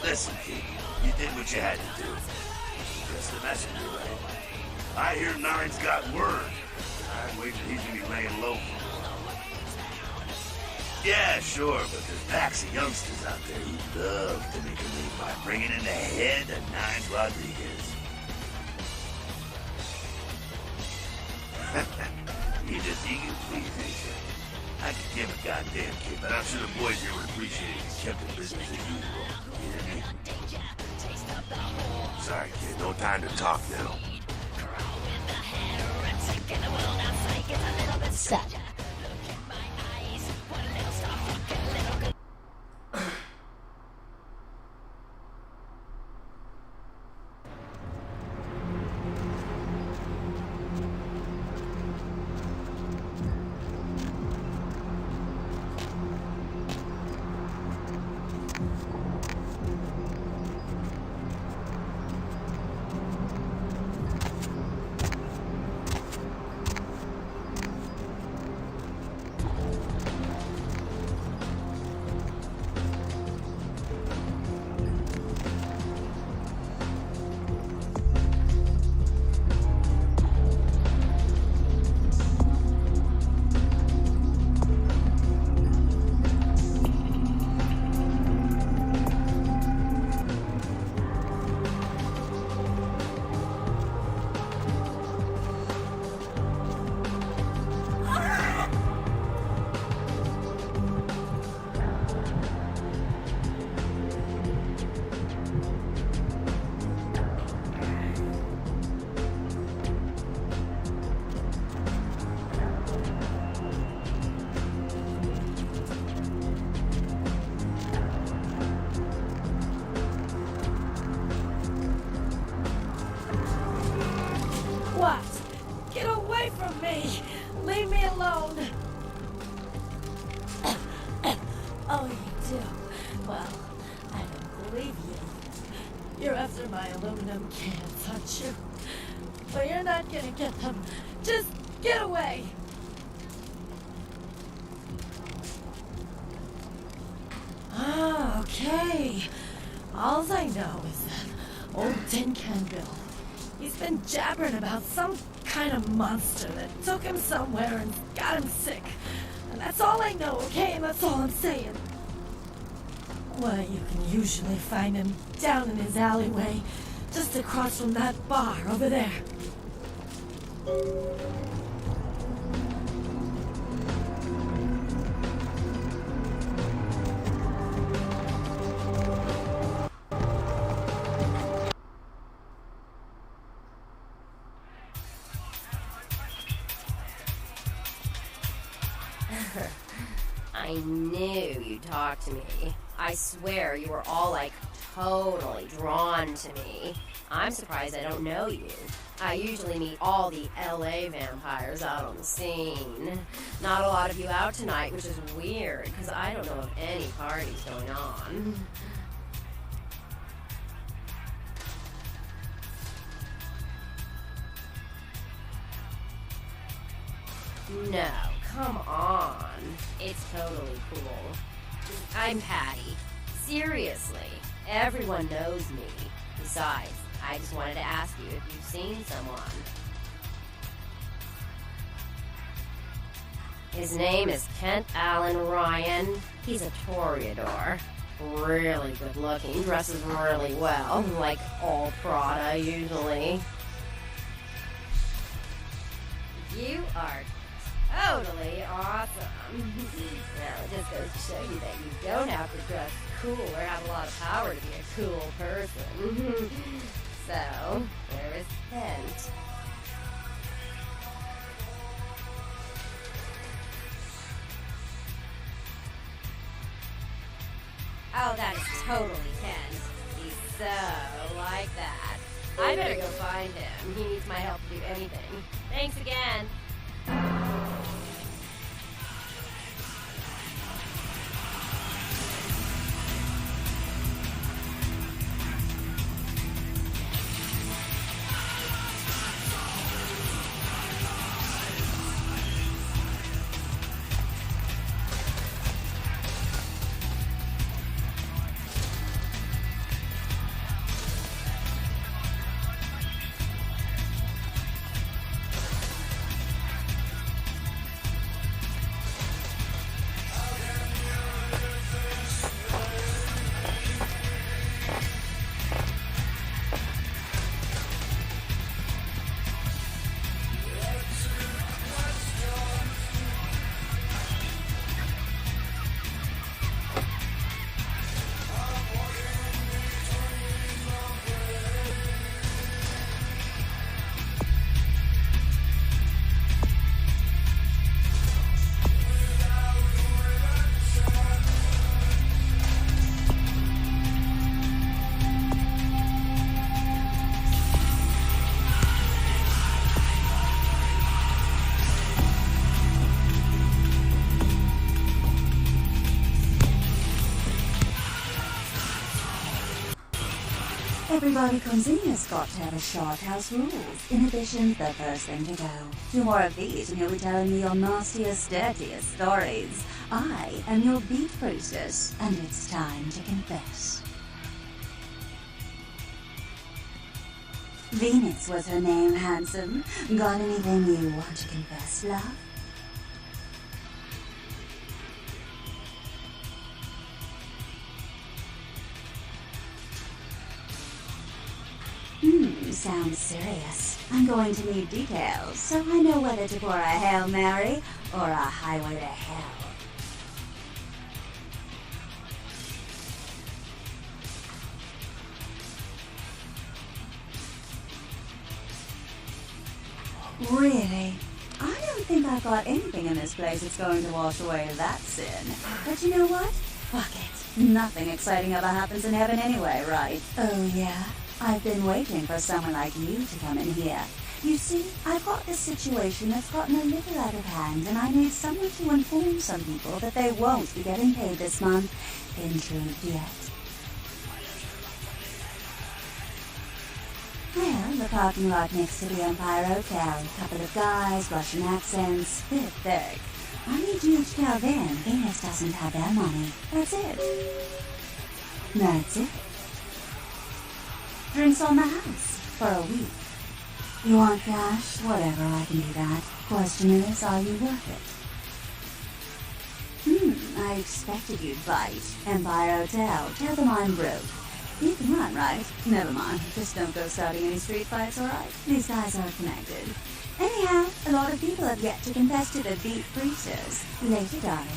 Listen, kid, you did what you had to do. Just the messenger, right? I hear Nine's got word. I'd wager he's gonna be laying low for a while. Yeah, sure, but there's packs of youngsters out there who love to make a move by bringing in the head of Nines Rodriguez. You just eager to please, ain't you? I could give a goddamn kid, but I'm sure the boys here would appreciate it if you kept it business as usual. You hear me? Sorry, kid, no time to talk now. Set. believe you. You're after my aluminum cans, aren't you? But you're not gonna get them. Just get away! Ah, okay. Alls I know is that old Tin Can Bill. He's been jabbering about some kind of monster that took him somewhere and got him sick. And that's all I know, okay? And that's all I'm saying. Well, you can usually find him down in his alleyway, just across from that bar over there. I knew you'd talk to me. I swear you were all like totally drawn to me. I'm surprised I don't know you. I usually meet all the LA vampires out on the scene. Not a lot of you out tonight, which is weird, because I don't know of any parties going on. No, come on. It's totally cool. I'm Patty. Seriously, everyone knows me. Besides, I just wanted to ask you if you've seen someone. His name is Kent Allen Ryan. He's a Toreador. Really good looking, dresses really well, like all Prada usually. You are totally awesome. Now, it just goes to show you that you don't have to dress cool or have a lot of power to be a cool person. So, there is Kent. Oh, that is totally Kent. He's so like that. I better go find him. He needs my help to do anything. Thanks again. Everybody comes in has got to have a short house rules. Inhibition's the first thing to go. 2 more of these and you'll be telling me your nastiest, dirtiest stories. I am your beat priestess, and it's time to confess. Venus was her name, handsome. Got anything you want to confess, love? Sounds serious. I'm going to need details, so I know whether to pour a Hail Mary or a Highway to Hell. Really? I don't think I've got anything in this place that's going to wash away that sin. But you know what? Fuck it. Nothing exciting ever happens in heaven anyway, right? Oh, yeah? I've been waiting for someone like you to come in here. You see, I've got this situation that's gotten a little out of hand, and I need someone to inform some people that they won't be getting paid this month. Intrigued yet? the parking lot next to the Empire Hotel. Couple of guys, Russian accents, bit thick. I need you to tell them Ines doesn't have their money. That's it. That's it. Drinks on the house for a week. You want cash? Whatever, I can do that. Question is, are you worth it? I expected you'd bite. Empire Hotel. Tell them I'm broke. You can run, right? Never mind. Just don't go starting any street fights, alright? These guys are connected. Anyhow, a lot of people have yet to confess to the beat freezers. Later, darling.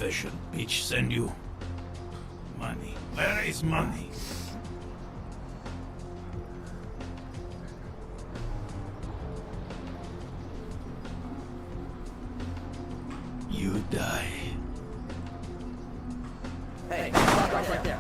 Confession, bitch, send you money. Where is money? You die. Hey, stop right there.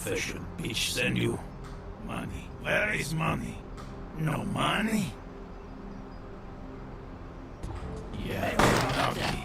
Confession, bitch, send you money. Where is money? No money? Yeah, lucky.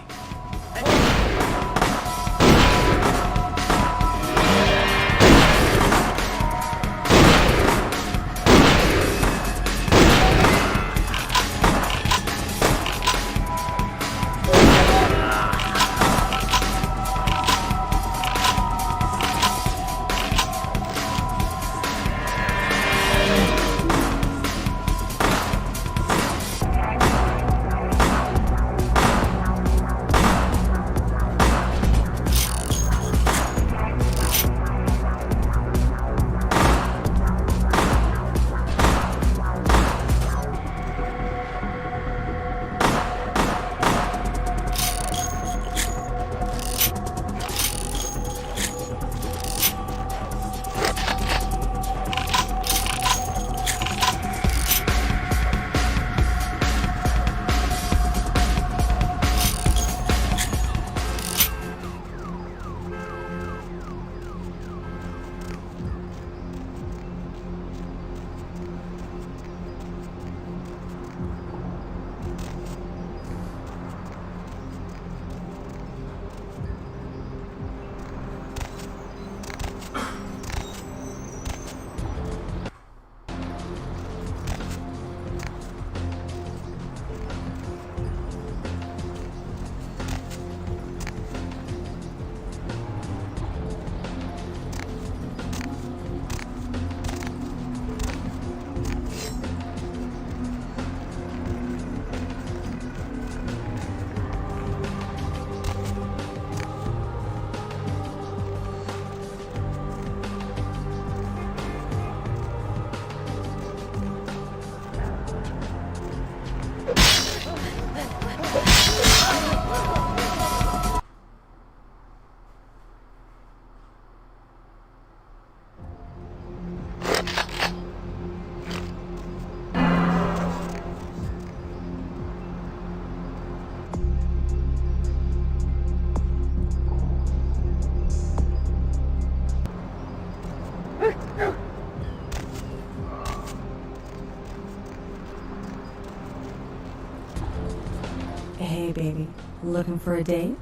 Hey, baby. Looking for a date?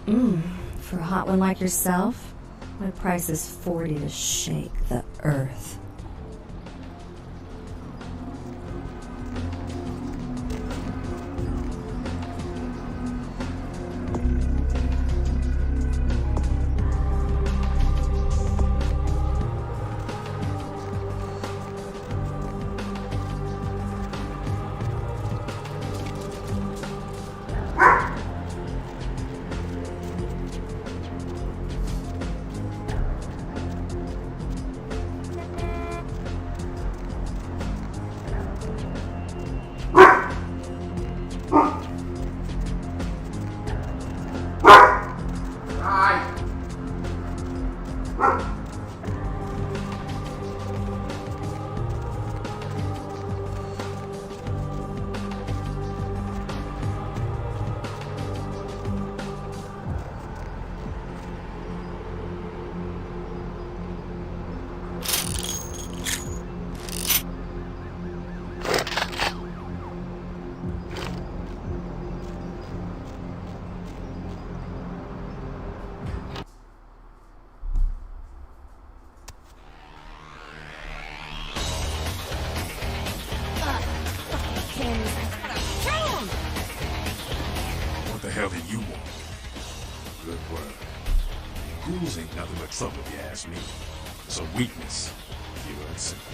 For a hot one like yourself? My price is 40 to shake the earth. What the hell do you want? Good word. Ghouls ain't nothing but trouble if you ask me. It's a weakness, pure and simple.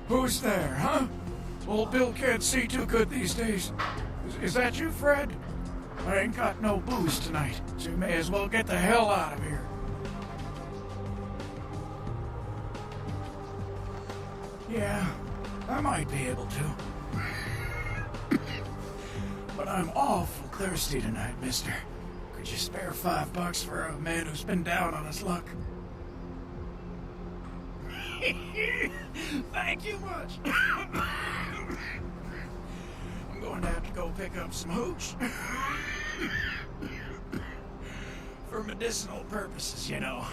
Who's there, huh? Old Bill can't see too good these days. Is that you, Fred? I ain't got no booze tonight, so you may as well get the hell out of here. Yeah, I might be able to. But I'm awful thirsty tonight, mister. Could you spare $5 for a man who's been down on his luck? Thank you much. I'm going to have to go pick up some hooch. For medicinal purposes, you know.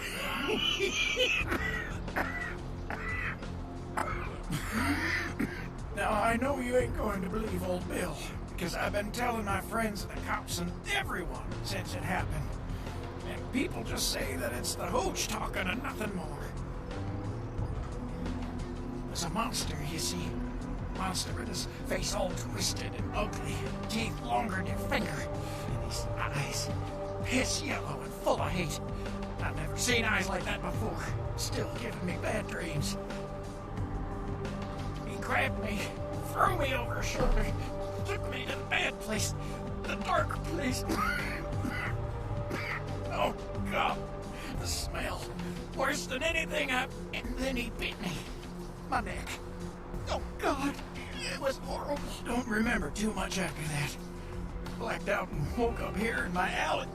Now, I know you ain't going to believe old Bill, because I've been telling my friends and the cops and everyone since it happened. And people just say that it's the hooch talking and nothing more. There's a monster, you see. Monster with his face all twisted and ugly, teeth longer than your finger, and his eyes piss yellow and full of hate. I've never seen eyes like that before. Still giving me bad dreams. He grabbed me, threw me over his shoulder, took me to the bad place, the dark place. Oh, God. The smell. Worse than anything and then he bit me. My neck. Oh, God. It was horrible. Don't remember too much after that. Blacked out and woke up here in my alley.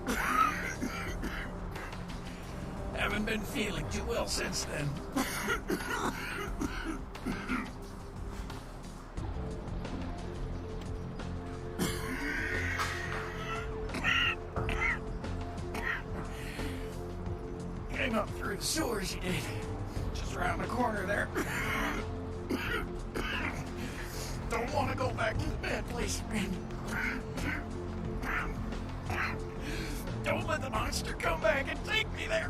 Haven't been feeling too well since then. Came up through the sewers, he did. Just around the corner there. Don't want to go back to the bad place again. Don't let the monster come back and take me there.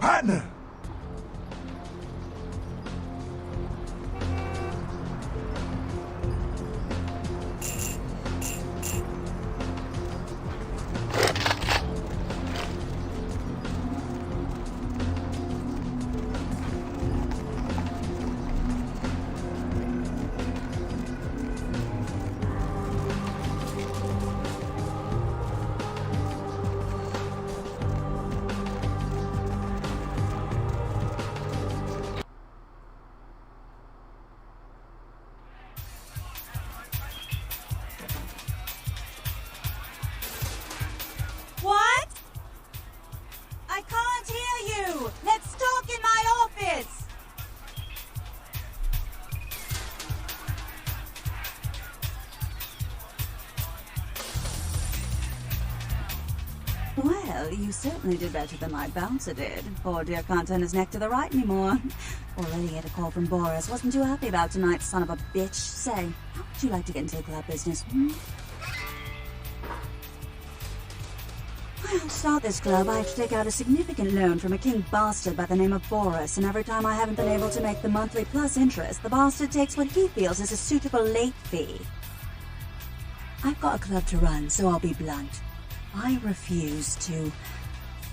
Partner! What? I can't hear you! Let's talk in my office! Well, you certainly did better than my bouncer did. Poor dear can't turn his neck to the right anymore. Already had a call from Boris. Wasn't too happy about tonight, son of a bitch. Say, how would you like to get into the club business, Well, to start this club, I have to take out a significant loan from a king bastard by the name of Boris, and every time I haven't been able to make the monthly plus interest, the bastard takes what he feels is a suitable late fee. I've got a club to run, so I'll be blunt. I refuse to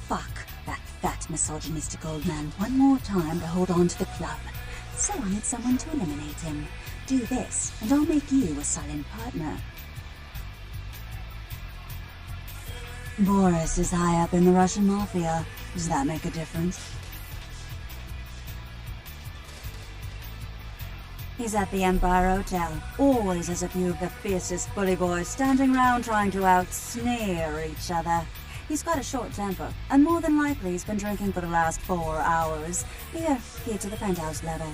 fuck that fat misogynistic old man one more time to hold on to the club. So I need someone to eliminate him. Do this, and I'll make you a silent partner. Boris is high up in the Russian mafia. Does that make a difference? He's at the Empire Hotel. Always has a few of the fiercest bully boys standing round trying to out-sneer each other. He's got a short temper, and more than likely he's been drinking for the last 4 hours. Here to the penthouse level.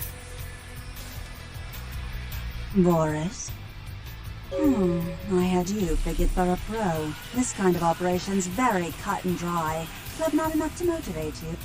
Boris? I had you figured for a pro. This kind of operation's very cut and dry. Club not enough to motivate you.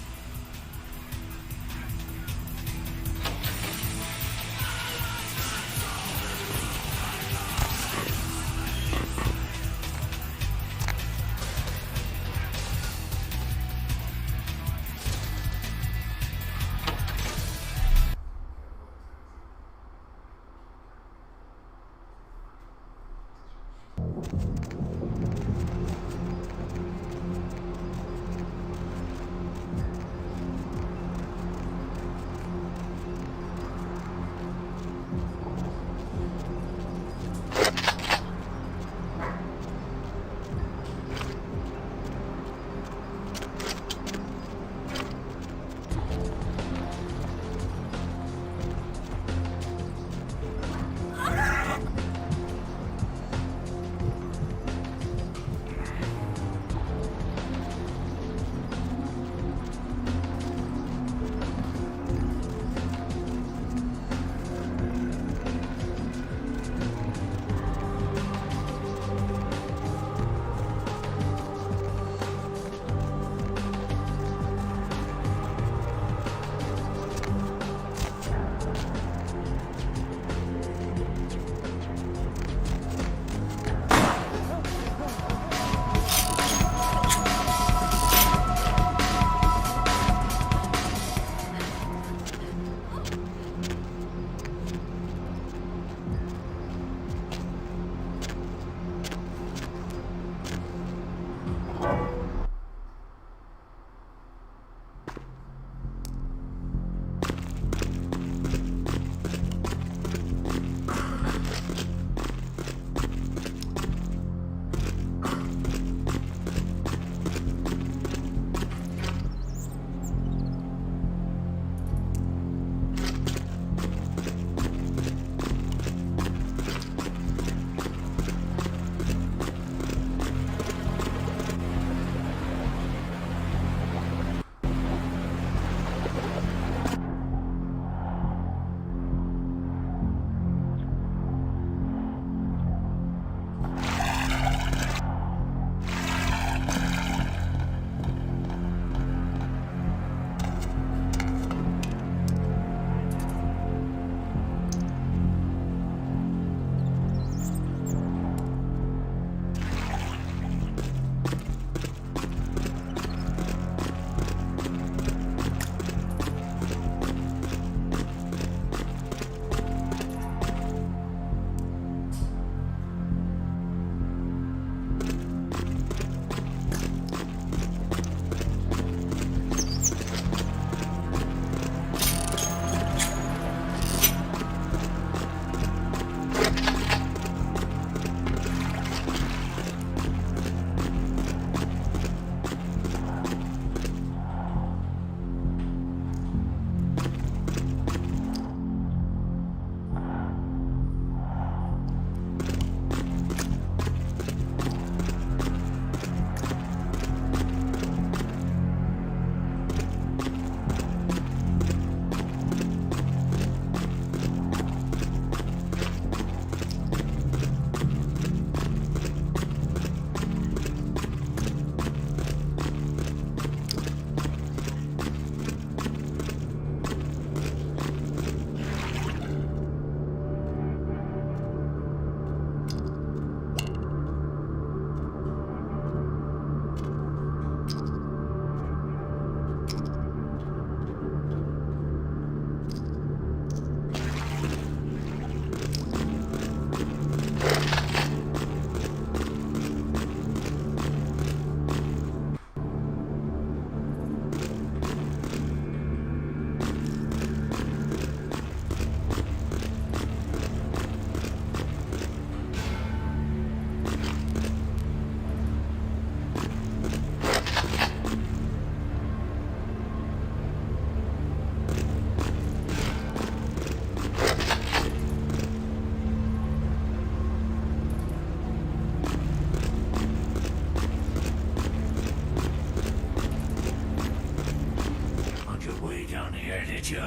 you,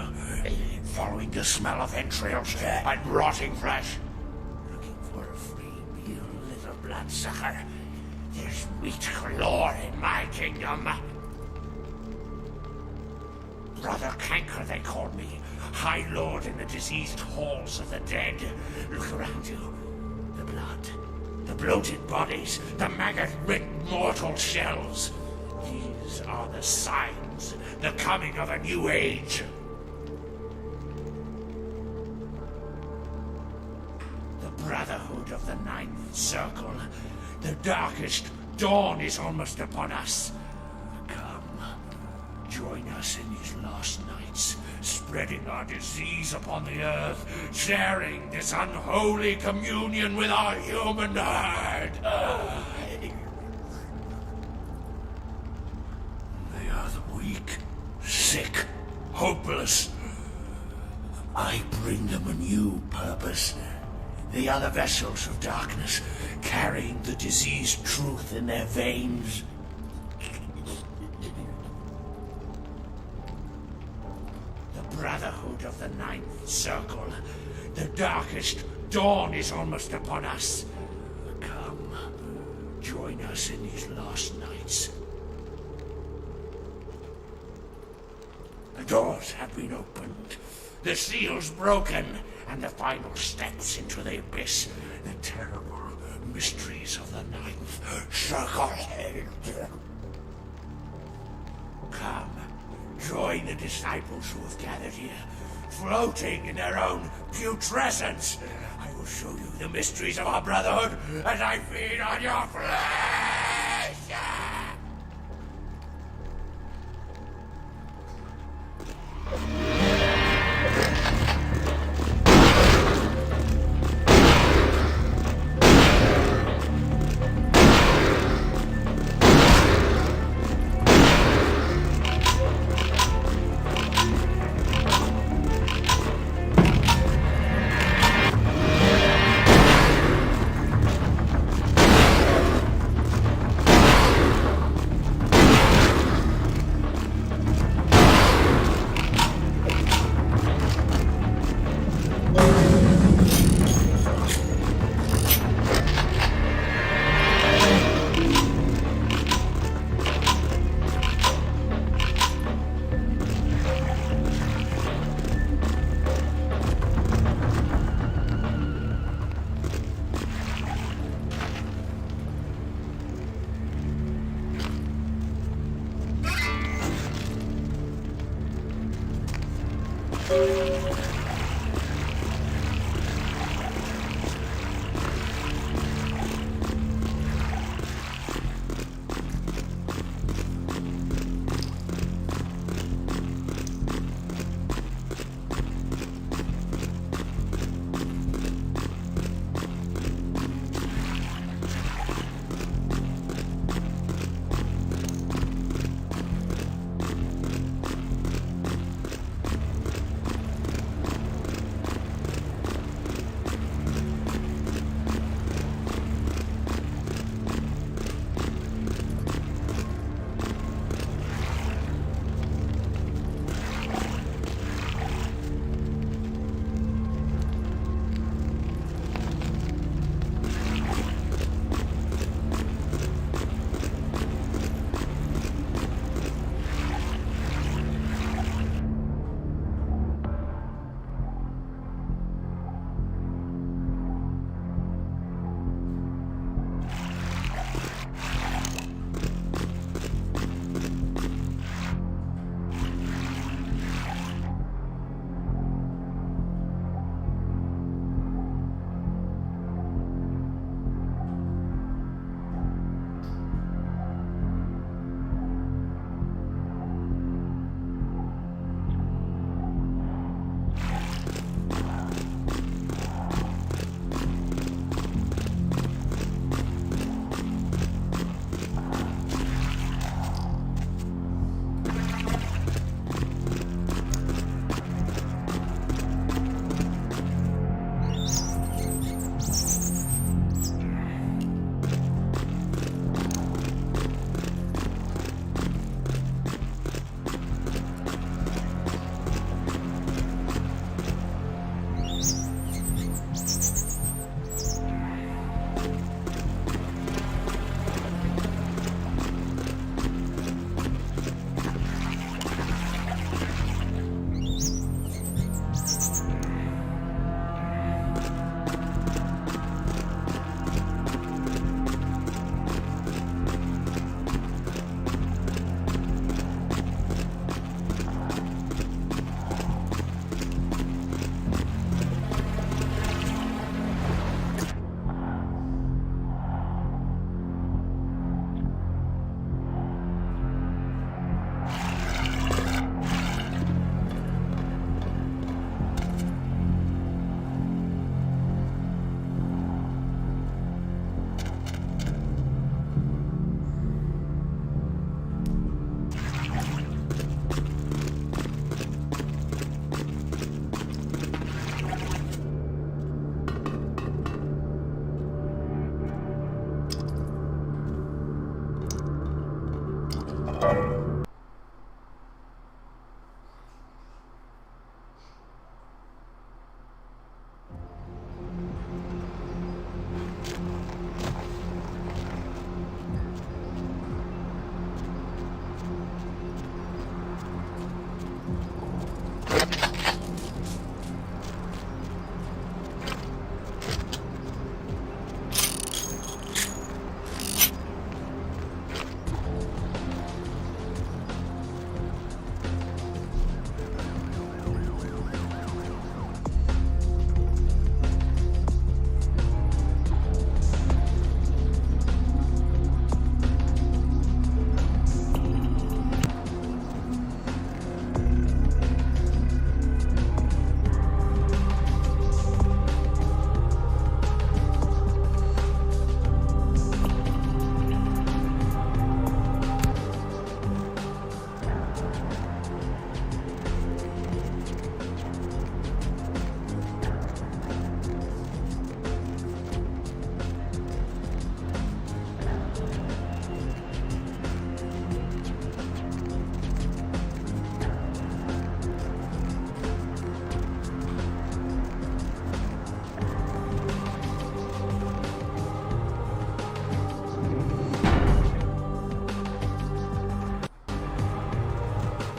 following the smell of entrails and rotting flesh. Looking for a free meal, little bloodsucker. There's meat galore in my kingdom. Brother Canker, they call me. High Lord in the diseased halls of the dead. Look around you. The blood. The bloated bodies. The maggot-ridden mortal shells. These are the signs. The coming of a new age. The Brotherhood of the Ninth Circle. The darkest dawn is almost upon us. Come, join us in these last nights, spreading our disease upon the earth, sharing this unholy communion with our human herd. They are the weak, sick, hopeless. I bring them a new purpose. They are the vessels of darkness, carrying the diseased truth in their veins. The Brotherhood of the Ninth Circle. The darkest dawn is almost upon us. Come, join us in these last nights. The doors have been opened, the seals broken, and the final steps into the abyss, the terrible mysteries of the Ninth Circle. Come, join the disciples who have gathered here, floating in their own putrescence. I will show you the mysteries of our brotherhood as I feed on your flesh.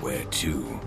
Where to?